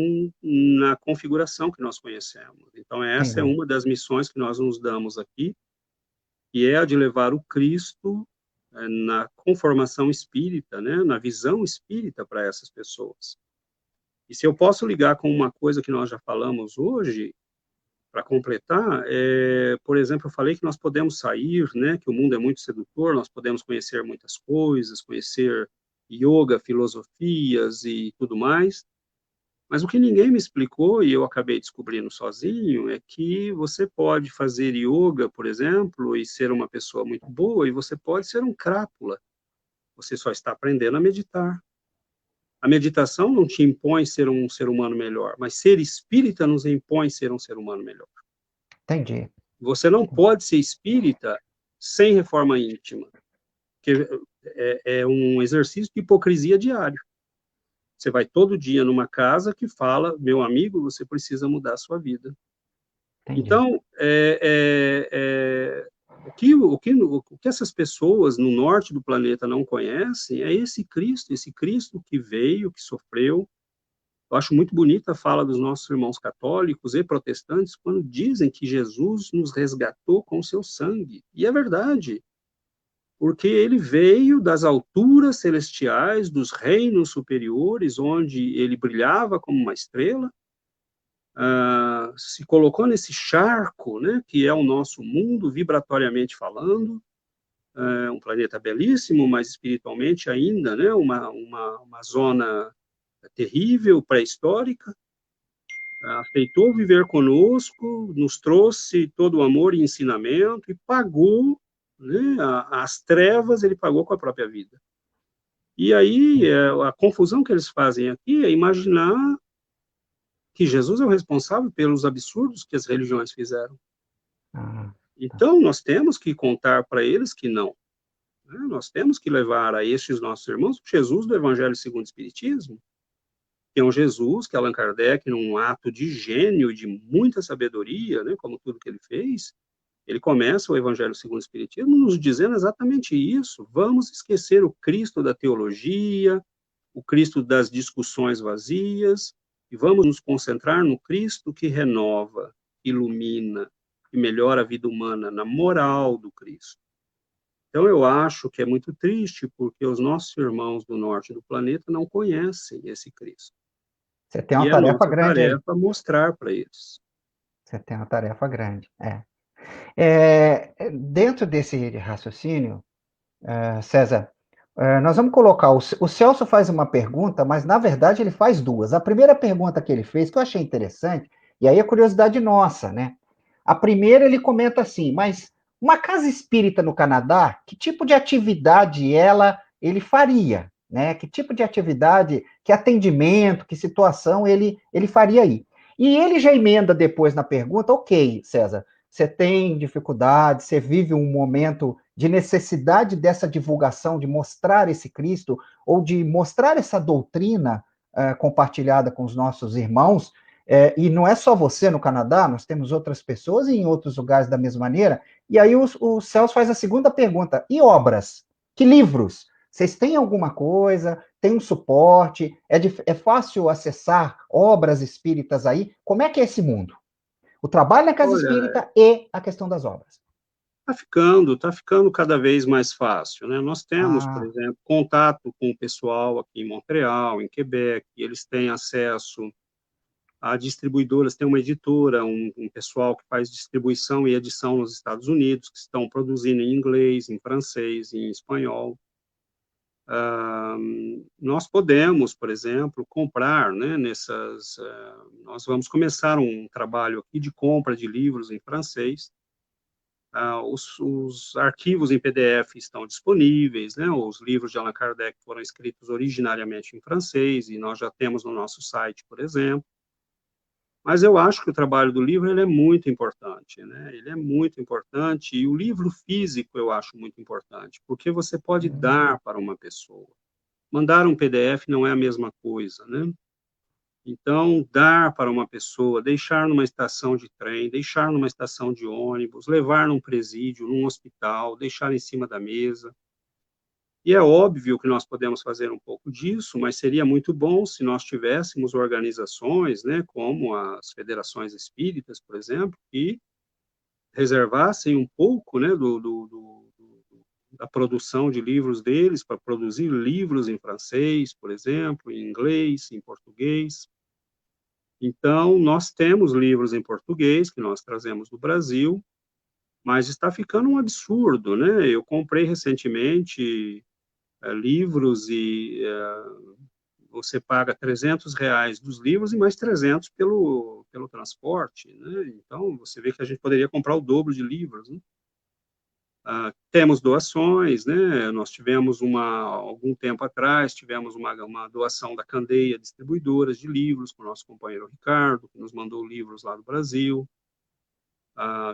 na configuração que nós conhecemos. Então, essa é Entendi. uma das missões que nós nos damos aqui, que é a de levar o Cristo na conformação espírita, né, na visão espírita para essas pessoas. E se eu posso ligar com uma coisa que nós já falamos hoje, para completar, por exemplo, eu falei que nós podemos sair, né, que o mundo é muito sedutor, nós podemos conhecer muitas coisas, conhecer yoga, filosofias e tudo mais, mas o que ninguém me explicou, e eu acabei descobrindo sozinho, é que você pode fazer yoga, por exemplo, e ser uma pessoa muito boa, e você pode ser um crápula. Você só está aprendendo a meditar. A meditação não te impõe ser um ser humano melhor, mas ser espírita nos impõe ser um ser humano melhor. Entendi. Você não pode ser espírita sem reforma íntima, que é um exercício de hipocrisia diário. Você vai todo dia numa casa que fala, meu amigo, você precisa mudar a sua vida. Entendi. Então, o que essas pessoas no norte do planeta não conhecem é esse Cristo que veio, que sofreu. Eu acho muito bonita a fala dos nossos irmãos católicos e protestantes quando dizem que Jesus nos resgatou com seu sangue. E é verdade, porque ele veio das alturas celestiais, dos reinos superiores, onde ele brilhava como uma estrela, se colocou nesse charco, né, que é o nosso mundo, vibratoriamente falando, um planeta belíssimo, mas espiritualmente ainda, né, uma zona terrível, pré-histórica, aceitou viver conosco, nos trouxe todo o amor e ensinamento e pagou, né, as trevas, ele pagou com a própria vida. E aí, a confusão que eles fazem aqui é imaginar que Jesus é o responsável pelos absurdos que as religiões fizeram. Ah, tá. Então, nós temos que contar para eles que não. Né? Nós temos que levar a estes nossos irmãos o Jesus do Evangelho segundo o Espiritismo, que é um Jesus que Allan Kardec, num ato de gênio e de muita sabedoria, né, como tudo que ele fez, ele começa o Evangelho segundo o Espiritismo nos dizendo exatamente isso. Vamos esquecer o Cristo da teologia, o Cristo das discussões vazias, e vamos nos concentrar no Cristo que renova, ilumina e melhora a vida humana, na moral do Cristo. Então, eu acho que é muito triste porque os nossos irmãos do norte do planeta não conhecem esse Cristo. Você tem E uma é a tarefa nossa grande aí. tarefa mostrar para eles. Você tem uma tarefa grande. Dentro desse raciocínio, César, nós vamos colocar. O Celso faz uma pergunta, mas na verdade ele faz duas. A primeira pergunta que ele fez, que eu achei interessante, e aí é curiosidade nossa, né? A primeira ele comenta assim: mas uma casa espírita no Canadá, que tipo de atividade ele faria? Né? Que tipo de atividade, que atendimento, que situação ele faria aí? E ele já emenda depois na pergunta: ok, César, você tem dificuldade, você vive um momento de necessidade dessa divulgação, de mostrar esse Cristo, ou de mostrar essa doutrina compartilhada com os nossos irmãos, e não é só você no Canadá, nós temos outras pessoas em outros lugares da mesma maneira. E aí o Celso faz a segunda pergunta: e obras? Que livros? Vocês têm alguma coisa? Tem um suporte? É fácil acessar obras espíritas aí? Como é que é esse mundo? O trabalho na casa Olha, espírita e a questão das obras. tá ficando cada vez mais fácil, né? Nós temos, por Ah, exemplo, contato com o pessoal aqui em Montreal, em Quebec, e eles têm acesso há distribuidoras, tem uma editora, um pessoal que faz distribuição e edição nos Estados Unidos, que estão produzindo em inglês, em francês, em espanhol. Nós podemos, por exemplo, comprar, né, nós vamos começar um trabalho aqui de compra de livros em francês. Os arquivos em PDF estão disponíveis, né, os livros de Allan Kardec foram escritos originariamente em francês, e nós já temos no nosso site, por exemplo. Mas eu acho que o trabalho do livro ele é muito importante, né? Ele é muito importante, e o livro físico eu acho muito importante, porque você pode dar para uma pessoa. Mandar um PDF não é a mesma coisa, né? Então, dar para uma pessoa, deixar numa estação de trem, deixar numa estação de ônibus, levar num presídio, num hospital, deixar em cima da mesa. E é óbvio que nós podemos fazer um pouco disso, mas seria muito bom se nós tivéssemos organizações, né, como as federações espíritas, por exemplo, que reservassem um pouco, né, da produção de livros deles para produzir livros em francês, por exemplo, em inglês, em português. Então, nós temos livros em português que nós trazemos do Brasil, mas está ficando um absurdo, né? Eu comprei recentemente livros e você paga R$ 300 dos livros e mais 300 pelo transporte, né? Então, você vê que a gente poderia comprar o dobro de livros, né? Temos doações, né? Nós tivemos algum tempo atrás, tivemos uma doação da Candeia Distribuidoras de Livros, com o nosso companheiro Ricardo, que nos mandou livros lá do Brasil.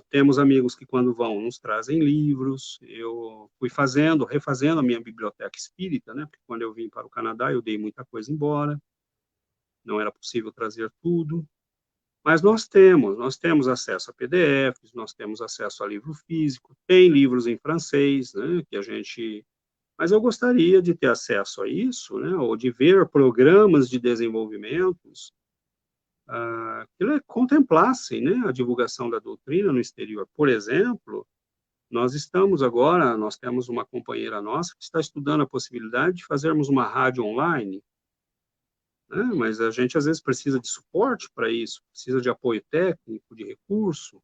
Temos amigos que, quando vão, nos trazem livros. Eu fui refazendo a minha biblioteca espírita, né? Porque quando eu vim para o Canadá, eu dei muita coisa embora, não era possível trazer tudo. Mas nós temos acesso a PDFs, nós temos acesso a livro físico, tem livros em francês, né, que a gente... Mas eu gostaria de ter acesso a isso, né, ou de ver programas de desenvolvimentos que contemplassem, né, a divulgação da doutrina no exterior. Por exemplo, nós temos uma companheira nossa que está estudando a possibilidade de fazermos uma rádio online, né? Mas a gente às vezes precisa de suporte para isso, precisa de apoio técnico, de recurso.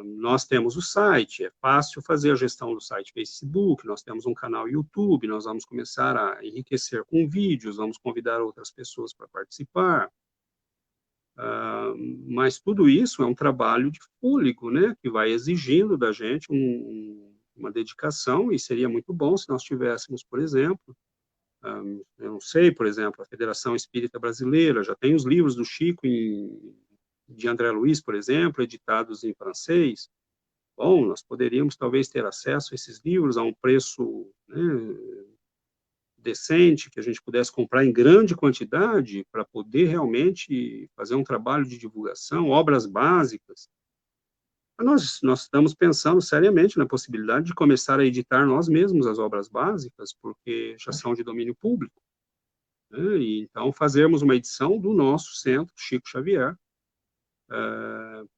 Nós temos o site, é fácil fazer a gestão do site Facebook, nós temos um canal YouTube, nós vamos começar a enriquecer com vídeos, vamos convidar outras pessoas para participar. Mas tudo isso é um trabalho de fôlego, né, que vai exigindo da gente uma dedicação, e seria muito bom se nós tivéssemos, por exemplo, eu não sei, por exemplo, a Federação Espírita Brasileira já tem os livros do Chico de André Luiz, por exemplo, editados em francês. Bom, nós poderíamos talvez ter acesso a esses livros a um preço, né, decente, que a gente pudesse comprar em grande quantidade para poder realmente fazer um trabalho de divulgação, obras básicas. Nós estamos pensando seriamente na possibilidade de começar a editar nós mesmos as obras básicas, porque já são de domínio público, né? E então fazermos uma edição do nosso centro, Chico Xavier,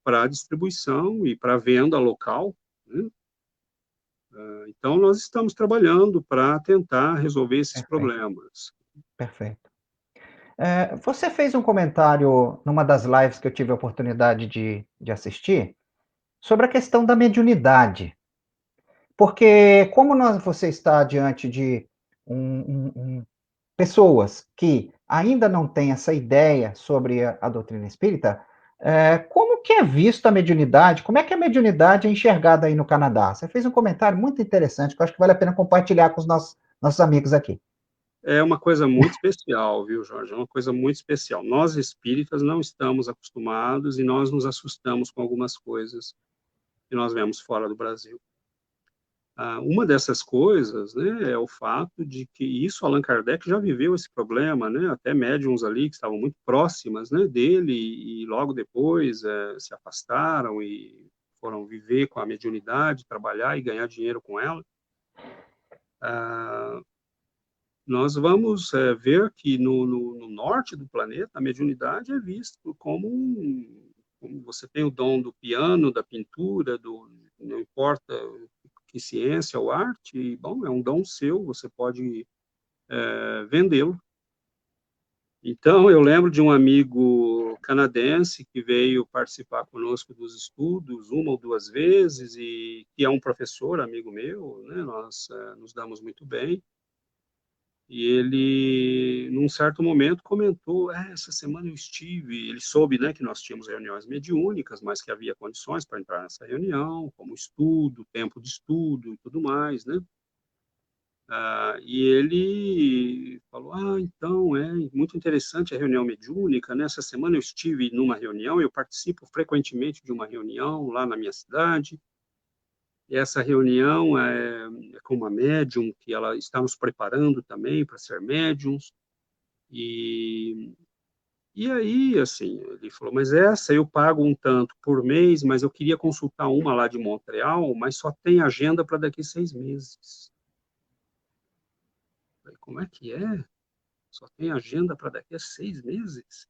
para distribuição e para venda local, né? Então, nós estamos trabalhando para tentar resolver esses Perfeito, problemas. perfeito. Você fez um comentário numa das lives que eu tive a oportunidade de assistir sobre a questão da mediunidade. Porque como você está diante de pessoas que ainda não têm essa ideia sobre a doutrina espírita, como que é vista a mediunidade? Como é que a mediunidade é enxergada aí no Canadá? Você fez um comentário muito interessante, que eu acho que vale a pena compartilhar com os nossos amigos aqui. É uma coisa muito especial, viu, Jorge? É uma coisa muito especial. Nós espíritas não estamos acostumados e nós nos assustamos com algumas coisas que nós vemos fora do Brasil. Uma dessas coisas, né, é o fato de que isso Allan Kardec já viveu esse problema, né, até médiums ali que estavam muito próximas, né, dele, e logo depois se afastaram e foram viver com a mediunidade, trabalhar e ganhar dinheiro com ela. Nós vamos ver que no norte do planeta a mediunidade é vista como você tem o dom do piano, da pintura, não importa que ciência ou arte, bom, é um dom seu, você pode vendê-lo. Então, eu lembro de um amigo canadense que veio participar conosco dos estudos uma ou duas vezes, e que é um professor, amigo meu, né? Nós nos damos muito bem. E ele, num certo momento, comentou: essa semana eu estive. Ele soube, né, que nós tínhamos reuniões mediúnicas, mas que havia condições para entrar nessa reunião, como estudo, tempo de estudo e tudo mais, né? E ele falou: então, é muito interessante a reunião mediúnica, né? Essa semana eu estive numa reunião, eu participo frequentemente de uma reunião lá na minha cidade, e essa reunião é com uma médium, que ela está nos preparando também para ser médiums, e, e aí, assim, ele falou: mas essa eu pago um tanto por mês, mas eu queria consultar uma lá de Montreal, mas só tem agenda para daqui 6 meses. Eu falei: como é que é? Só tem agenda para daqui a 6 meses?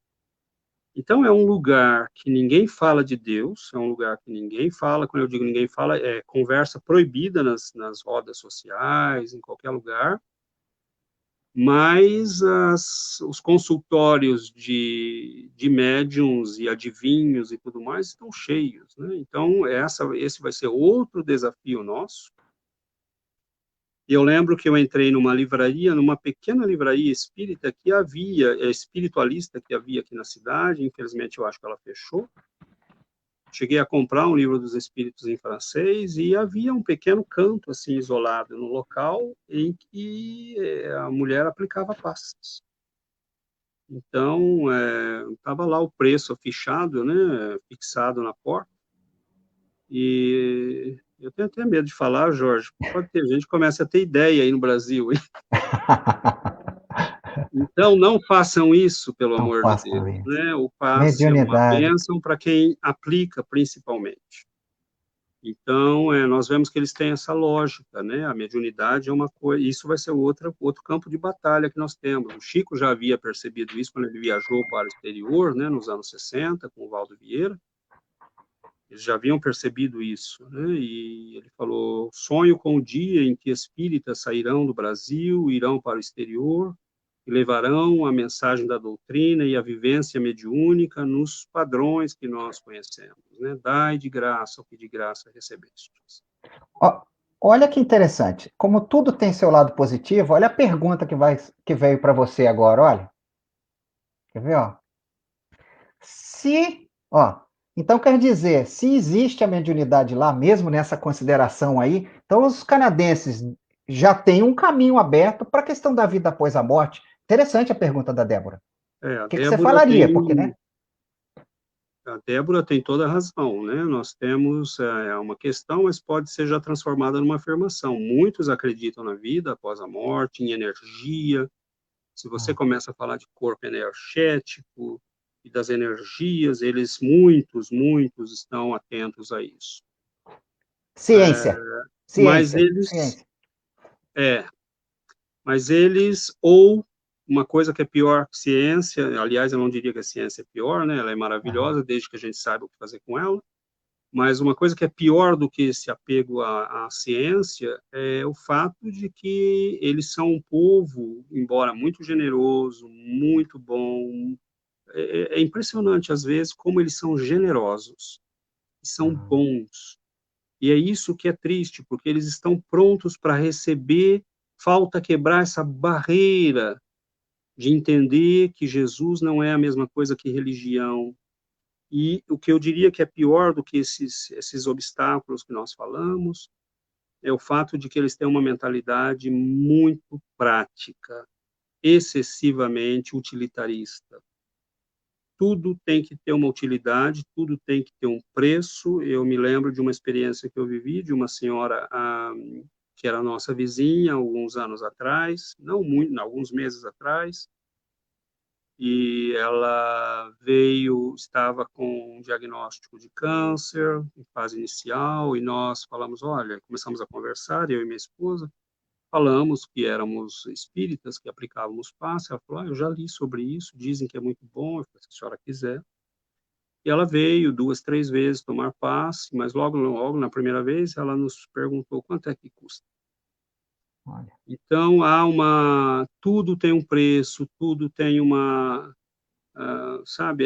Então, é um lugar que ninguém fala de Deus, é um lugar que ninguém fala. Quando eu digo ninguém fala, é conversa proibida nas rodas sociais, em qualquer lugar, mas os consultórios de médiums e adivinhos e tudo mais estão cheios, né? Então, esse vai ser outro desafio nosso. E eu lembro que eu entrei numa livraria, numa pequena livraria espírita que havia, espiritualista que havia aqui na cidade. Infelizmente, eu acho que ela fechou. Cheguei a comprar um livro dos espíritos em francês, e havia um pequeno canto assim isolado no local em que a mulher aplicava passes. Então, estava lá o preço afichado, né, fixado na porta. E eu tenho até medo de falar, Jorge, pode ter gente que comece a ter ideia aí no Brasil, hein? Então, não façam isso, pelo Não amor de façam Deus, isso. né? O passe é uma Mediunidade. bênção para quem aplica, principalmente. Então, nós vemos que eles têm essa lógica, né? A mediunidade é uma coisa, isso vai ser outro campo de batalha que nós temos. O Chico já havia percebido isso quando ele viajou para o exterior, né, nos anos 60, com o Valdo Vieira. Eles já haviam percebido isso, né? E ele falou: sonho com o dia em que espíritas sairão do Brasil, irão para o exterior e levarão a mensagem da doutrina e a vivência mediúnica nos padrões que nós conhecemos, né? Dai de graça o que de graça recebestes. Ó, olha que interessante. Como tudo tem seu lado positivo, olha a pergunta que veio para você agora, olha. Quer ver, ó? Se, ó, então quer dizer, se existe a mediunidade lá, mesmo nessa consideração aí, então os canadenses já têm um caminho aberto para a questão da vida após a morte. Interessante a pergunta da Débora. A O que você Débora falaria? Porque, né? toda a razão, né? Nós temos uma questão, mas pode ser já transformada numa afirmação. Muitos acreditam na vida após a morte, em energia. Se você começa a falar de corpo energético e das energias, muitos estão atentos a isso. Ciência. Mas Ciência. eles, Ciência. é, ou uma coisa que é pior que ciência, aliás, eu não diria que a ciência é pior, né? Ela é Aham. maravilhosa desde que a gente saiba o que fazer com ela. Mas uma coisa que é pior do que esse apego à ciência é o fato de que eles são um povo, embora muito generoso, muito bom. É impressionante, às vezes, como eles são generosos, são Aham. bons. E é isso que é triste, porque eles estão prontos para receber. Falta quebrar essa barreira de entender que Jesus não é a mesma coisa que religião. E o que eu diria que é pior do que esses obstáculos que nós falamos é o fato de que eles têm uma mentalidade muito prática, excessivamente utilitarista. Tudo tem que ter uma utilidade, tudo tem que ter um preço. Eu me lembro de uma experiência que eu vivi de uma senhora que era nossa vizinha alguns anos atrás, não muito, alguns meses atrás, e ela estava com um diagnóstico de câncer em fase inicial, e nós falamos, olha, começamos a conversar, eu e minha esposa, falamos que éramos espíritas, que aplicávamos passe. Ela falou: eu já li sobre isso, dizem que é muito bom. Eu falei: se a senhora quiser. E ela veio 2, 3 vezes tomar passe, mas logo na primeira vez ela nos perguntou quanto é que custa. Olha. Então, tudo tem um preço, tudo tem sabe,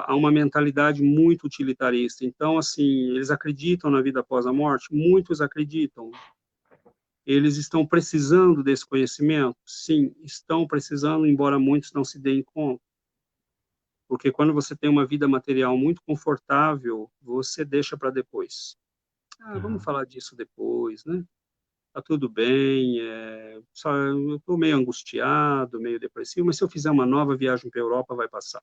há uma mentalidade muito utilitarista. Então, assim, eles acreditam na vida após a morte? Muitos acreditam. Eles estão precisando desse conhecimento? Sim, estão precisando, embora muitos não se deem conta. Porque quando você tem uma vida material muito confortável, você deixa para depois. Vamos Ah, falar disso depois, né? Tá tudo bem, só eu estou meio angustiado, meio depressivo, mas se eu fizer uma nova viagem para a Europa, vai passar.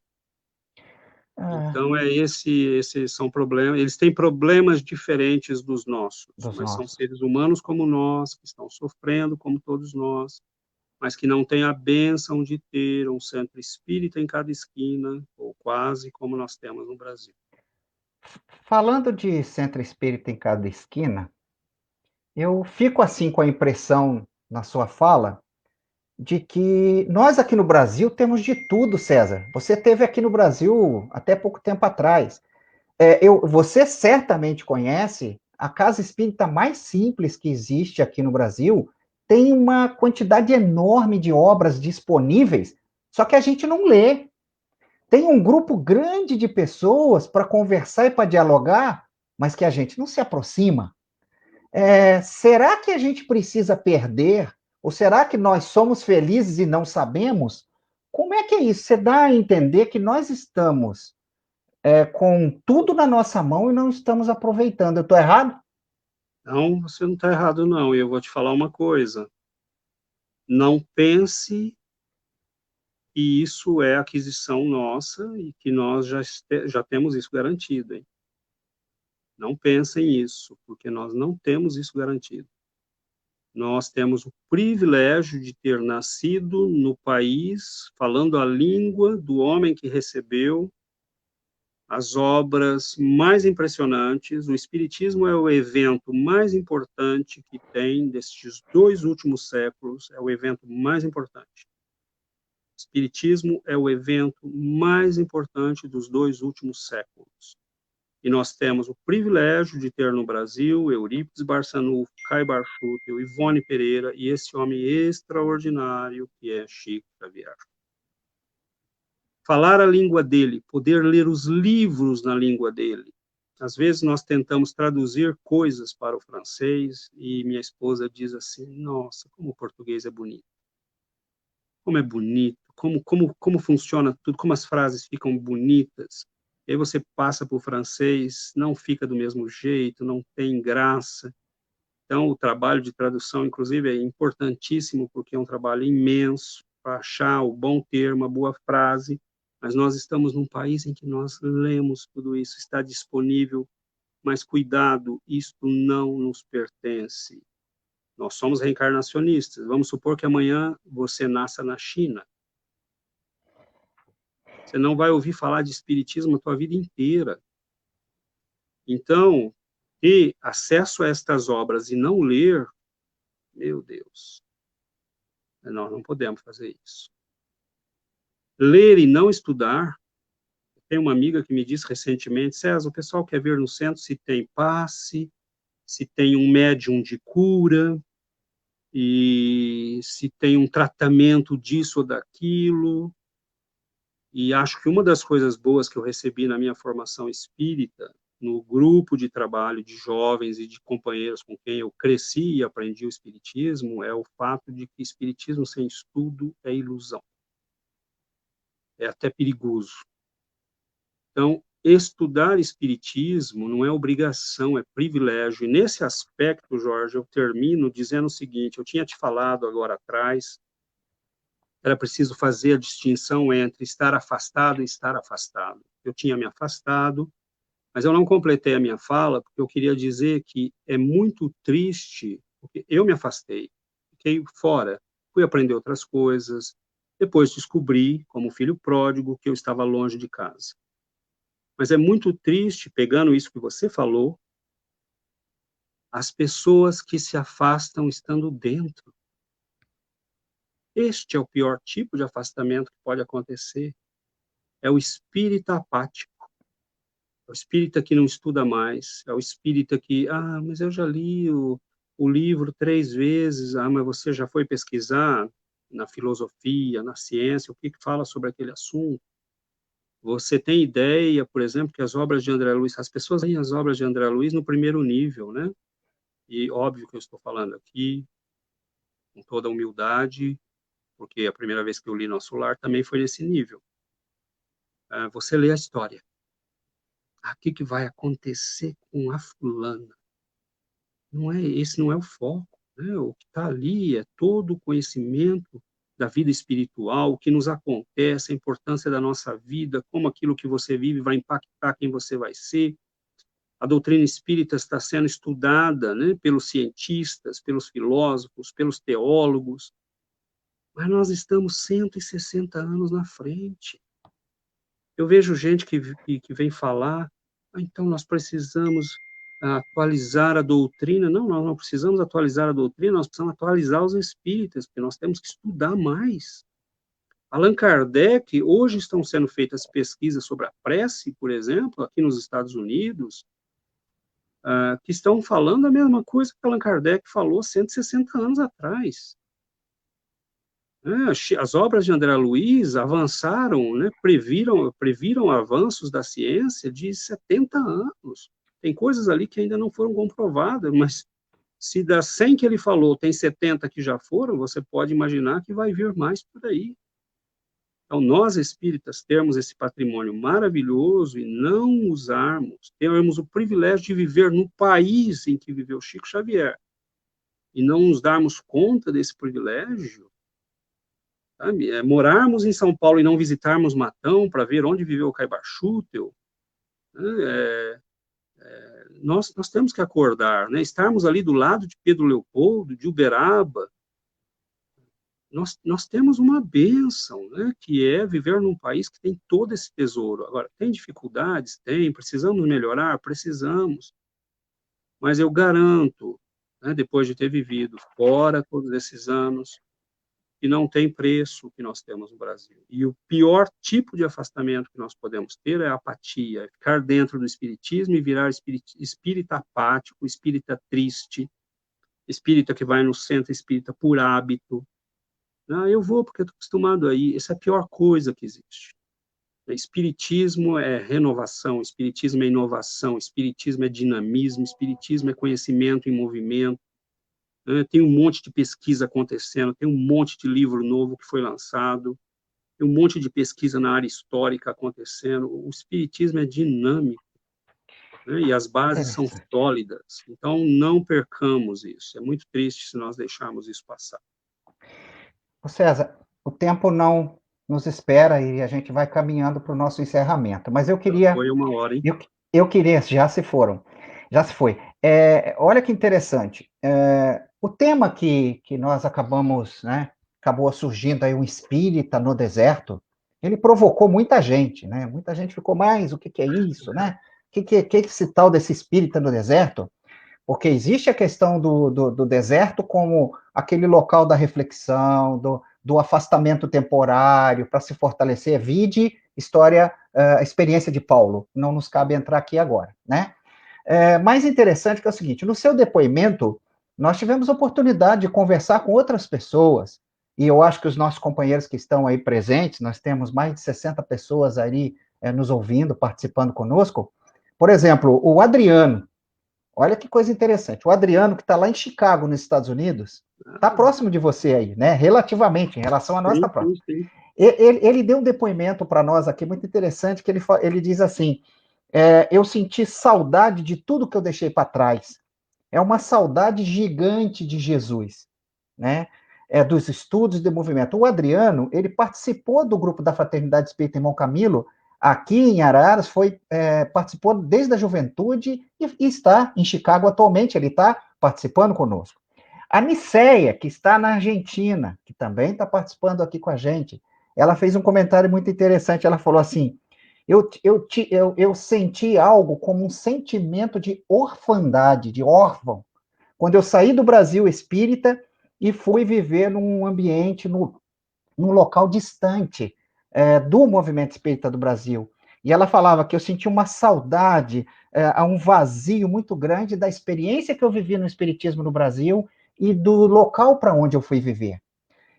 é, Então, esses são problemas, eles têm problemas diferentes dos nossos, dos mas são nossos. seres humanos como nós, que estão sofrendo como todos nós, mas que não têm a bênção de ter um centro espírita em cada esquina, ou quase como nós temos no Brasil. Falando de centro espírita em cada esquina, eu fico assim com a impressão na sua fala de que nós aqui no Brasil temos de tudo, César. Você teve aqui no Brasil até pouco tempo atrás. Você certamente conhece a casa espírita mais simples que existe aqui no Brasil. Tem uma quantidade enorme de obras disponíveis, só que a gente não lê. Tem um grupo grande de pessoas para conversar e para dialogar, mas que a gente não se aproxima. Será que a gente precisa perder? Ou será que nós somos felizes e não sabemos? Como é que é isso? Você dá a entender que nós estamos com tudo na nossa mão e não estamos aproveitando. Eu estou errado? Então, você não está errado, não. E eu vou te falar uma coisa. Não pense que isso é aquisição nossa e que nós já temos isso garantido, hein? Não pensem isso, porque nós não temos isso garantido. Nós temos o privilégio de ter nascido no país falando a língua do homem que recebeu as obras mais impressionantes. O Espiritismo é o evento mais importante que tem destes 2 últimos séculos, é o evento mais importante. O Espiritismo é o evento mais importante dos 2 últimos séculos. E nós temos o privilégio de ter no Brasil Eurípides Barçanufo, Caio Barchutel, Ivone Pereira e esse homem extraordinário que é Chico Xavier. Falar a língua dele, poder ler os livros na língua dele. Às vezes nós tentamos traduzir coisas para o francês e minha esposa diz assim: nossa, como o português é bonito. Como é bonito, como funciona tudo, como as frases ficam bonitas. E aí você passa para o francês, não fica do mesmo jeito, não tem graça. Então, o trabalho de tradução, inclusive, é importantíssimo, porque é um trabalho imenso para achar o bom termo, a boa frase, mas nós estamos num país em que nós lemos tudo isso, está disponível, mas cuidado, isto não nos pertence. Nós somos reencarnacionistas. Vamos supor que amanhã você nasça na China. Você não vai ouvir falar de espiritismo a tua vida inteira. Então, ter acesso a estas obras e não ler, meu Deus, nós não podemos fazer isso. Ler e não estudar. Tem uma amiga que me disse recentemente: César, o pessoal quer ver no centro se tem passe, se tem um médium de cura, e se tem um tratamento disso ou daquilo. E acho que uma das coisas boas que eu recebi na minha formação espírita, no grupo de trabalho de jovens e de companheiros com quem eu cresci e aprendi o espiritismo, é o fato de que espiritismo sem estudo é ilusão. É até perigoso. Então, estudar espiritismo não é obrigação, é privilégio. E nesse aspecto, Jorge, eu termino dizendo o seguinte: eu tinha te falado agora atrás, era preciso fazer a distinção entre estar afastado e estar afastado. Eu tinha me afastado, mas eu não completei a minha fala, porque eu queria dizer que é muito triste, porque eu me afastei, fiquei fora, fui aprender outras coisas, depois descobri, como filho pródigo, que eu estava longe de casa. Mas é muito triste, pegando isso que você falou, as pessoas que se afastam estando dentro. Este é o pior tipo de afastamento que pode acontecer. É o espírita apático. É o espírita que não estuda mais, é o espírita que, mas eu já li o livro 3 vezes, mas você já foi pesquisar na filosofia, na ciência, o que fala sobre aquele assunto? Você tem ideia, por exemplo, que as obras de André Luiz, as pessoas veem as obras de André Luiz no primeiro nível, né? E óbvio que eu estou falando aqui com toda a humildade, porque a primeira vez que eu li Nosso Lar também foi nesse nível. Você lê a história. O que vai acontecer com a fulana? Esse não é o foco, né? O que está ali é todo o conhecimento da vida espiritual, o que nos acontece, a importância da nossa vida, como aquilo que você vive vai impactar quem você vai ser. A doutrina espírita está sendo estudada, né, pelos cientistas, pelos filósofos, pelos teólogos, mas nós estamos 160 anos na frente. Eu vejo gente que vem falar, então nós precisamos atualizar a doutrina. Não, nós não precisamos atualizar a doutrina, nós precisamos atualizar os espíritas, porque nós temos que estudar mais. Allan Kardec, hoje estão sendo feitas pesquisas sobre a prece, por exemplo, aqui nos Estados Unidos, que estão falando a mesma coisa que Allan Kardec falou 160 anos atrás. As obras de André Luiz avançaram, né, previram avanços da ciência de 70 anos. Tem coisas ali que ainda não foram comprovadas, mas se das 100 que ele falou, tem 70 que já foram, você pode imaginar que vai vir mais por aí. Então, nós espíritas termos esse patrimônio maravilhoso e não usarmos, termos o privilégio de viver no país em que viveu Chico Xavier, e não nos darmos conta desse privilégio, sabe? Morarmos em São Paulo e não visitarmos Matão para ver onde viveu o Caibar-Schutel, né? Nós temos que acordar, né? Estarmos ali do lado de Pedro Leopoldo, de Uberaba, nós temos uma bênção, né, que é viver num país que tem todo esse tesouro. Agora, tem dificuldades? Tem. Precisamos melhorar? Precisamos. Mas eu garanto, né, depois de ter vivido fora todos esses anos, que não tem preço o que nós temos no Brasil. E o pior tipo de afastamento que nós podemos ter é a apatia, é ficar dentro do espiritismo e virar espírita apático, espírita triste, espírita que vai no centro espírita por hábito. Eu vou porque estou acostumado aí. Essa é a pior coisa que existe. Espiritismo é renovação, espiritismo é inovação, espiritismo é dinamismo, espiritismo é conhecimento em movimento. Tem um monte de pesquisa acontecendo, tem um monte de livro novo que foi lançado, tem um monte de pesquisa na área histórica acontecendo. O espiritismo é dinâmico, né? E as bases são sólidas. Então, não percamos isso. É muito triste se nós deixarmos isso passar. César, o tempo não nos espera e a gente vai caminhando para o nosso encerramento. Mas eu queria... Foi uma hora, hein? Eu queria... Já se foram. Já se foi. Olha que interessante. O tema que nós acabamos, né? Acabou surgindo aí um espírita no deserto. Ele provocou muita gente, né? Muita gente ficou, mas o que é isso, né? O que é esse tal desse espírita no deserto? Porque existe a questão do deserto como aquele local da reflexão, do afastamento temporário, para se fortalecer. Vide a experiência de Paulo. Não nos cabe entrar aqui agora, né? Mais interessante que é o seguinte, no seu depoimento, nós tivemos a oportunidade de conversar com outras pessoas, e eu acho que os nossos companheiros que estão aí presentes, nós temos mais de 60 pessoas aí nos ouvindo, participando conosco. Por exemplo, o Adriano, olha que coisa interessante. O Adriano, que está lá em Chicago, nos Estados Unidos, está próximo de você aí, né? Relativamente, em relação a nós, está próximo. Sim. Ele deu um depoimento para nós aqui muito interessante, que ele diz assim: eu senti saudade de tudo que eu deixei para trás. É uma saudade gigante de Jesus, né? Dos estudos de movimento. O Adriano, ele participou do grupo da Fraternidade Espírita Irmão Camilo, aqui em Araras, participou desde a juventude e está em Chicago atualmente, ele está participando conosco. A Niceia, que está na Argentina, que também está participando aqui com a gente, ela fez um comentário muito interessante, ela falou assim: eu senti algo como um sentimento de orfandade, de órfão, quando eu saí do Brasil espírita e fui viver num ambiente, num local distante do movimento espírita do Brasil. e ela falava que eu senti uma saudade, um vazio muito grande da experiência que eu vivi no Espiritismo no Brasil e do local para onde eu fui viver.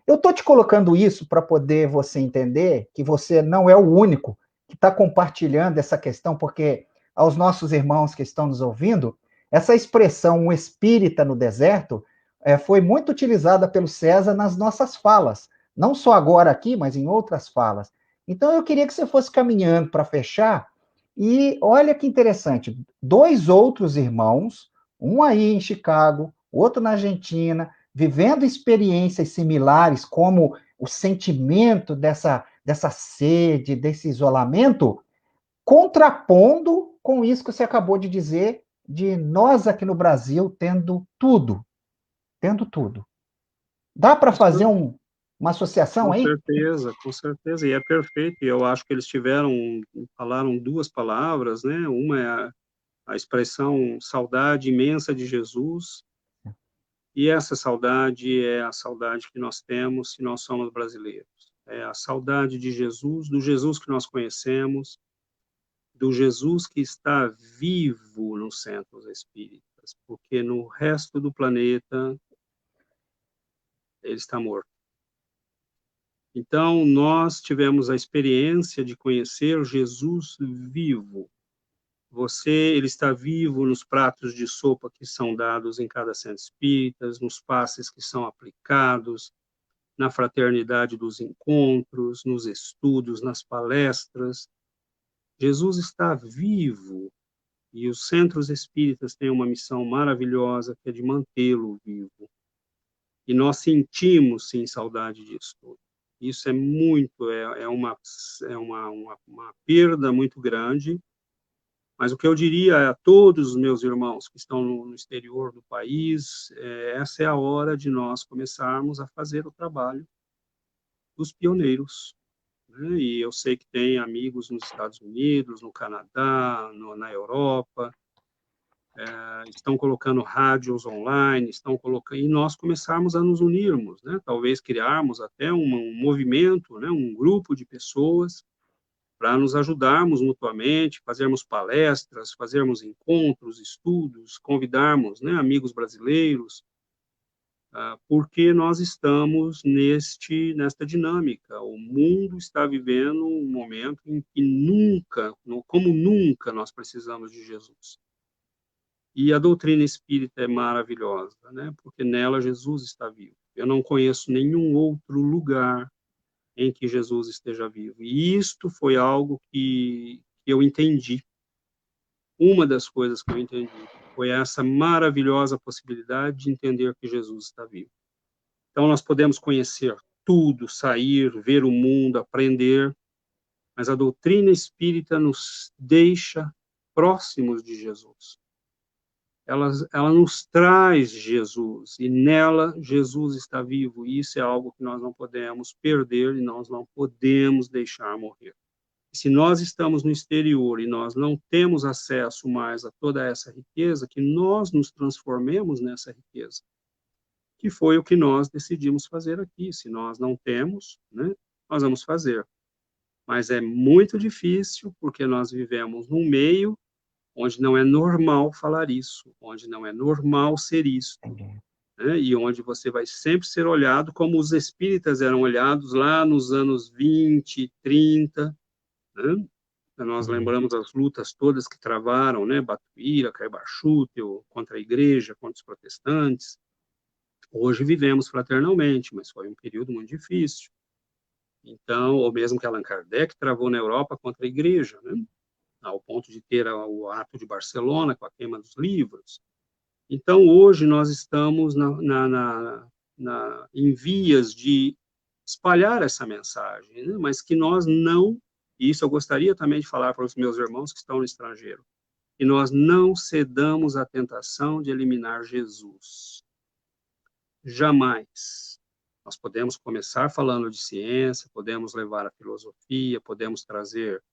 Eu estou te colocando isso para poder você entender que você não é o único que está compartilhando essa questão, porque aos nossos irmãos que estão nos ouvindo, essa expressão um espírita no deserto foi muito utilizada pelo César nas nossas falas, não só agora aqui, mas em outras falas. Então eu queria que você fosse caminhando para fechar, e olha que interessante, dois outros irmãos, um aí em Chicago, outro na Argentina, vivendo experiências similares, como o sentimento dessa sede, desse isolamento, contrapondo com isso que você acabou de dizer, de nós aqui no Brasil tendo tudo. Dá para fazer uma associação aí? Com certeza, e é perfeito, e eu acho que eles falaram duas palavras, né, uma é a expressão saudade imensa de Jesus, e essa saudade é a saudade que nós temos se nós somos brasileiros. É a saudade de Jesus, do Jesus que nós conhecemos, do Jesus que está vivo nos centros espíritas, porque no resto do planeta ele está morto. Então, nós tivemos a experiência de conhecer Jesus vivo. Ele está vivo nos pratos de sopa que são dados em cada centro espírita, nos passes que são aplicados, na fraternidade dos encontros, nos estudos, nas palestras. Jesus está vivo e os centros espíritas têm uma missão maravilhosa que é de mantê-lo vivo. E nós sentimos, sim, saudade disso tudo. Isso é muito, uma perda muito grande, mas o que eu diria a todos os meus irmãos que estão no exterior do país, essa é a hora de nós começarmos a fazer o trabalho dos pioneiros, né? E eu sei que tem amigos nos Estados Unidos, no Canadá, na Europa, estão colocando rádios online, e nós começarmos a nos unirmos, né? Talvez criarmos até um movimento, né? Um grupo de pessoas para nos ajudarmos mutuamente, fazermos palestras, fazermos encontros, estudos, convidarmos, né, amigos brasileiros, porque nós estamos nesta dinâmica. O mundo está vivendo um momento em que como nunca, nós precisamos de Jesus. E a doutrina espírita é maravilhosa, né? Porque nela Jesus está vivo. Eu não conheço nenhum outro lugar em que Jesus esteja vivo. E isto foi algo que eu entendi. Uma das coisas que eu entendi foi essa maravilhosa possibilidade de entender que Jesus está vivo. Então, nós podemos conhecer tudo, sair, ver o mundo, aprender, mas a doutrina espírita nos deixa próximos de Jesus. Ela nos traz Jesus, e nela Jesus está vivo, e isso é algo que nós não podemos perder e nós não podemos deixar morrer. Se nós estamos no exterior e nós não temos acesso mais a toda essa riqueza, que nós nos transformemos nessa riqueza, que foi o que nós decidimos fazer aqui. Se nós não temos, né, nós vamos fazer. Mas é muito difícil, porque nós vivemos num meio onde não é normal falar isso, onde não é normal ser isto, né? E onde você vai sempre ser olhado como os espíritas eram olhados lá nos anos 20, 30, né? Nós lembramos as lutas todas que travaram, né? Batuíra, Caibar-Schutel, contra a igreja, contra os protestantes. Hoje vivemos fraternalmente, mas foi um período muito difícil. Então, ou mesmo que Allan Kardec travou na Europa contra a igreja, né? Ao ponto de ter o ato de Barcelona com a queima dos livros. Então, hoje nós estamos em vias de espalhar essa mensagem, né? Mas que nós não, e isso eu gostaria também de falar para os meus irmãos que estão no estrangeiro, que nós não cedamos à tentação de eliminar Jesus. Jamais. Nós podemos começar falando de ciência, podemos levar a filosofia, podemos trazer,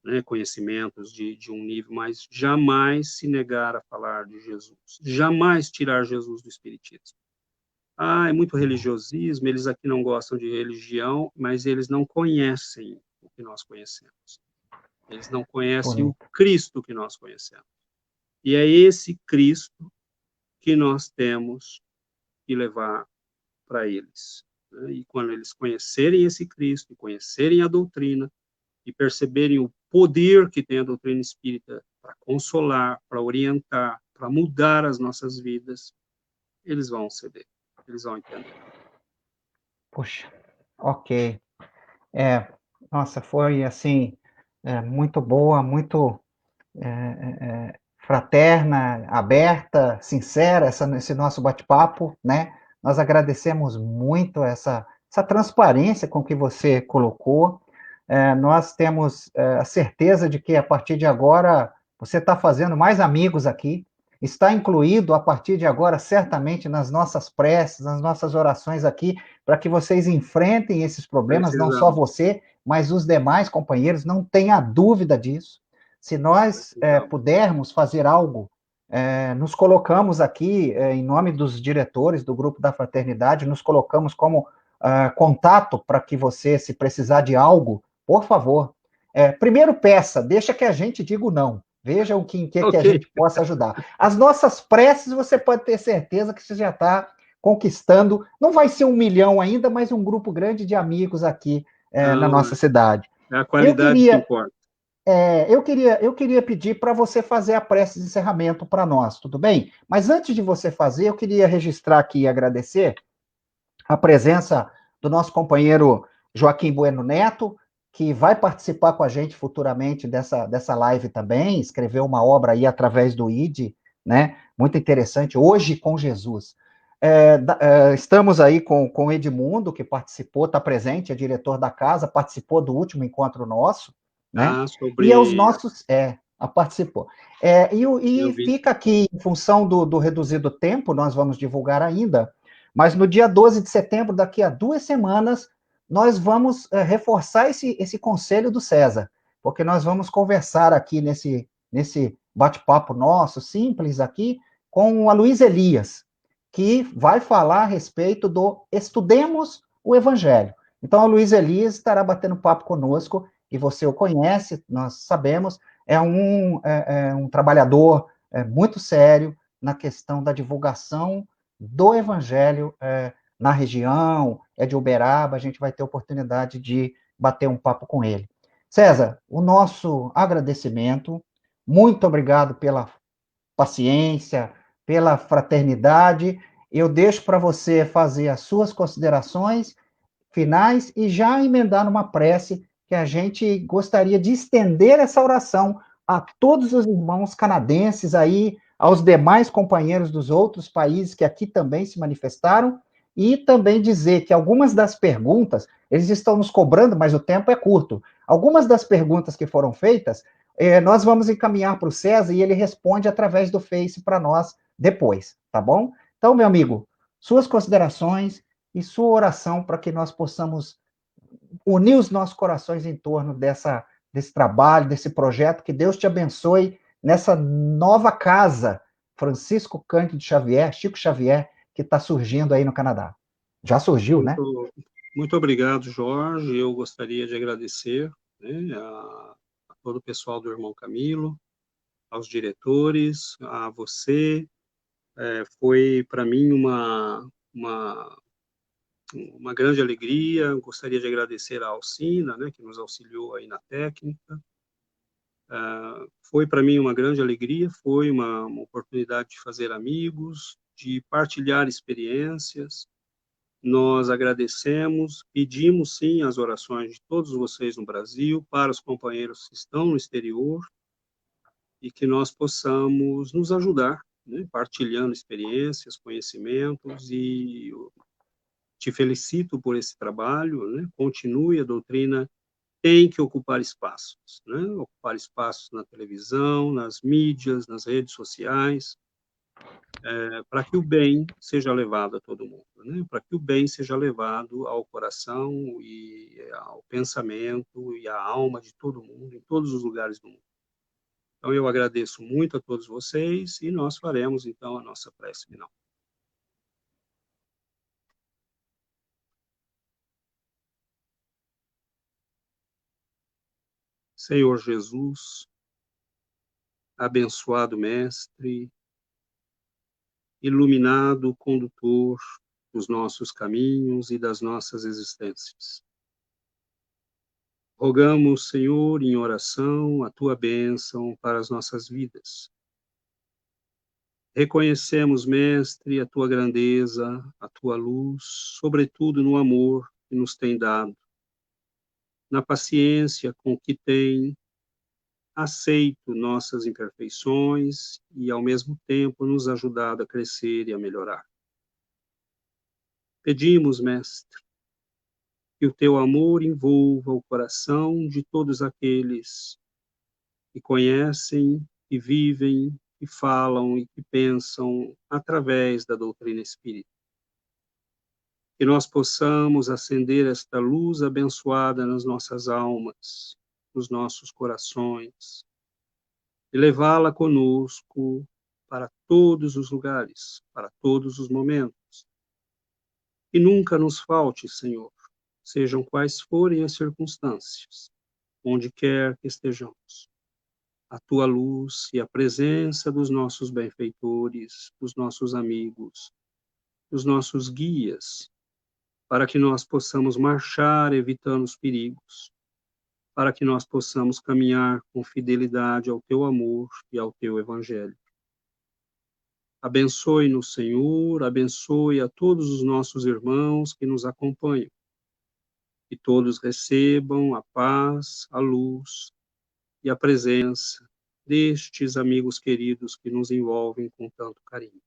né, conhecimentos de um nível, mas jamais se negar a falar de Jesus. Jamais tirar Jesus do espiritismo. É muito religiosismo, eles aqui não gostam de religião, mas eles não conhecem o que nós conhecemos. Eles não conhecem o Bonito. Cristo que nós conhecemos. E é esse Cristo que nós temos que levar para eles. Né? E quando eles conhecerem esse Cristo, conhecerem a doutrina e perceberem o poder que tem a doutrina espírita para consolar, para orientar, para mudar as nossas vidas, eles vão ceder, eles vão entender. Puxa, ok. É, nossa, foi assim, muito boa, muito fraterna, aberta, sincera, esse nosso bate-papo, né? Nós agradecemos muito essa transparência com que você colocou. Nós temos a certeza de que a partir de agora você está fazendo mais amigos aqui, está incluído a partir de agora, certamente, nas nossas preces, nas nossas orações aqui, para que vocês enfrentem esses problemas, não só Precisamos, você, mas os demais companheiros, não tenha dúvida disso. Se nós precisamos. pudermos fazer algo, nos colocamos aqui, em nome dos diretores do Grupo da Fraternidade, nos colocamos como contato para que você, se precisar de algo, por favor, primeiro peça, deixa que a gente diga o não. Veja o que a Ok, gente possa ajudar. As nossas preces, você pode ter certeza que você já está conquistando. Não vai ser 1 milhão ainda, mas um grupo grande de amigos aqui na não, nossa cidade. é a Eu qualidade que queria, importa. eu queria pedir para você fazer a prece de encerramento para nós, tudo bem? Mas antes de você fazer, eu queria registrar aqui e agradecer a presença do nosso companheiro Joaquim Bueno Neto, que vai participar com a gente futuramente dessa live também, escreveu uma obra aí através do ID, né? Muito interessante, Hoje com Jesus. Estamos aí com o Edmundo, que participou, está presente, é diretor da casa, participou do último encontro nosso, né? E aos Sobre, nossos, participou. eu E vi, fica aqui, em função do reduzido tempo, nós vamos divulgar ainda, mas no dia 12 de setembro, daqui a 2 semanas, nós vamos reforçar esse conselho do César, porque nós vamos conversar aqui nesse bate-papo nosso, simples aqui, com a Luiz Elias, que vai falar a respeito do Estudemos o Evangelho. Então, a Luiz Elias estará batendo papo conosco, e você o conhece, nós sabemos, é um trabalhador muito sério na questão da divulgação do Evangelho na região, é de Uberaba, a gente vai ter oportunidade de bater um papo com ele. César, o nosso agradecimento, muito obrigado pela paciência, pela fraternidade. Eu deixo para você fazer as suas considerações finais e já emendar numa prece que a gente gostaria de estender essa oração a todos os irmãos canadenses aí, aos demais companheiros dos outros países que aqui também se manifestaram, e também dizer que algumas das perguntas, eles estão nos cobrando, mas o tempo é curto. Algumas das perguntas que foram feitas, nós vamos encaminhar para o César e ele responde através do Face para nós depois, tá bom? Então, meu amigo, suas considerações e sua oração para que nós possamos unir os nossos corações em torno desse trabalho, desse projeto. Que Deus te abençoe nessa nova casa, Francisco Cândido Xavier, Chico Xavier, que está surgindo aí no Canadá. Já surgiu, né? muito obrigado, Jorge. Eu gostaria de agradecer, né, a todo o pessoal do Irmão Camilo, aos diretores, a você. Foi para mim uma grande alegria. Gostaria de agradecer a Alcina, né, que nos auxiliou aí na técnica. Foi para mim uma grande alegria, foi uma oportunidade de fazer amigos, de partilhar experiências. Nós agradecemos, pedimos sim as orações de todos vocês no Brasil, para os companheiros que estão no exterior, e que nós possamos nos ajudar, né, partilhando experiências, conhecimentos, e te felicito por esse trabalho, né? Continue, a doutrina tem que ocupar espaços, né? Ocupar espaços na televisão, nas mídias, nas redes sociais, para que o bem seja levado a todo mundo, né? Para que o bem seja levado ao coração e ao pensamento e à alma de todo mundo, em todos os lugares do mundo. Então, eu agradeço muito a todos vocês e nós faremos, então, a nossa prece final. Senhor Jesus, abençoado Mestre, iluminado condutor dos nossos caminhos e das nossas existências. Rogamos, Senhor, em oração, a tua bênção para as nossas vidas. Reconhecemos, Mestre, a tua grandeza, a tua luz, sobretudo no amor que nos tem dado, na paciência com que tem aceito nossas imperfeições e, ao mesmo tempo, nos ajudado a crescer e a melhorar. Pedimos, Mestre, que o teu amor envolva o coração de todos aqueles que conhecem, que vivem, que falam e que pensam através da doutrina espírita. Que nós possamos acender esta luz abençoada nas nossas almas, nos nossos corações, e levá-la conosco para todos os lugares, para todos os momentos. Que nunca nos falte, Senhor, sejam quais forem as circunstâncias, onde quer que estejamos, a tua luz e a presença dos nossos benfeitores, dos nossos amigos, dos nossos guias, para que nós possamos marchar evitando os perigos, para que nós possamos caminhar com fidelidade ao teu amor e ao teu evangelho. Abençoe-nos, Senhor, abençoe a todos os nossos irmãos que nos acompanham, que todos recebam a paz, a luz e a presença destes amigos queridos que nos envolvem com tanto carinho.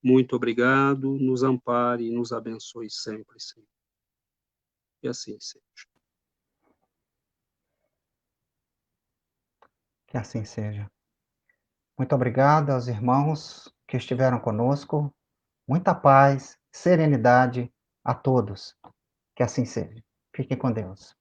Muito obrigado, nos ampare e nos abençoe sempre, Senhor. Que assim seja. Que assim seja. Muito obrigado aos irmãos que estiveram conosco. Muita paz, serenidade a todos. Que assim seja. Fiquem com Deus.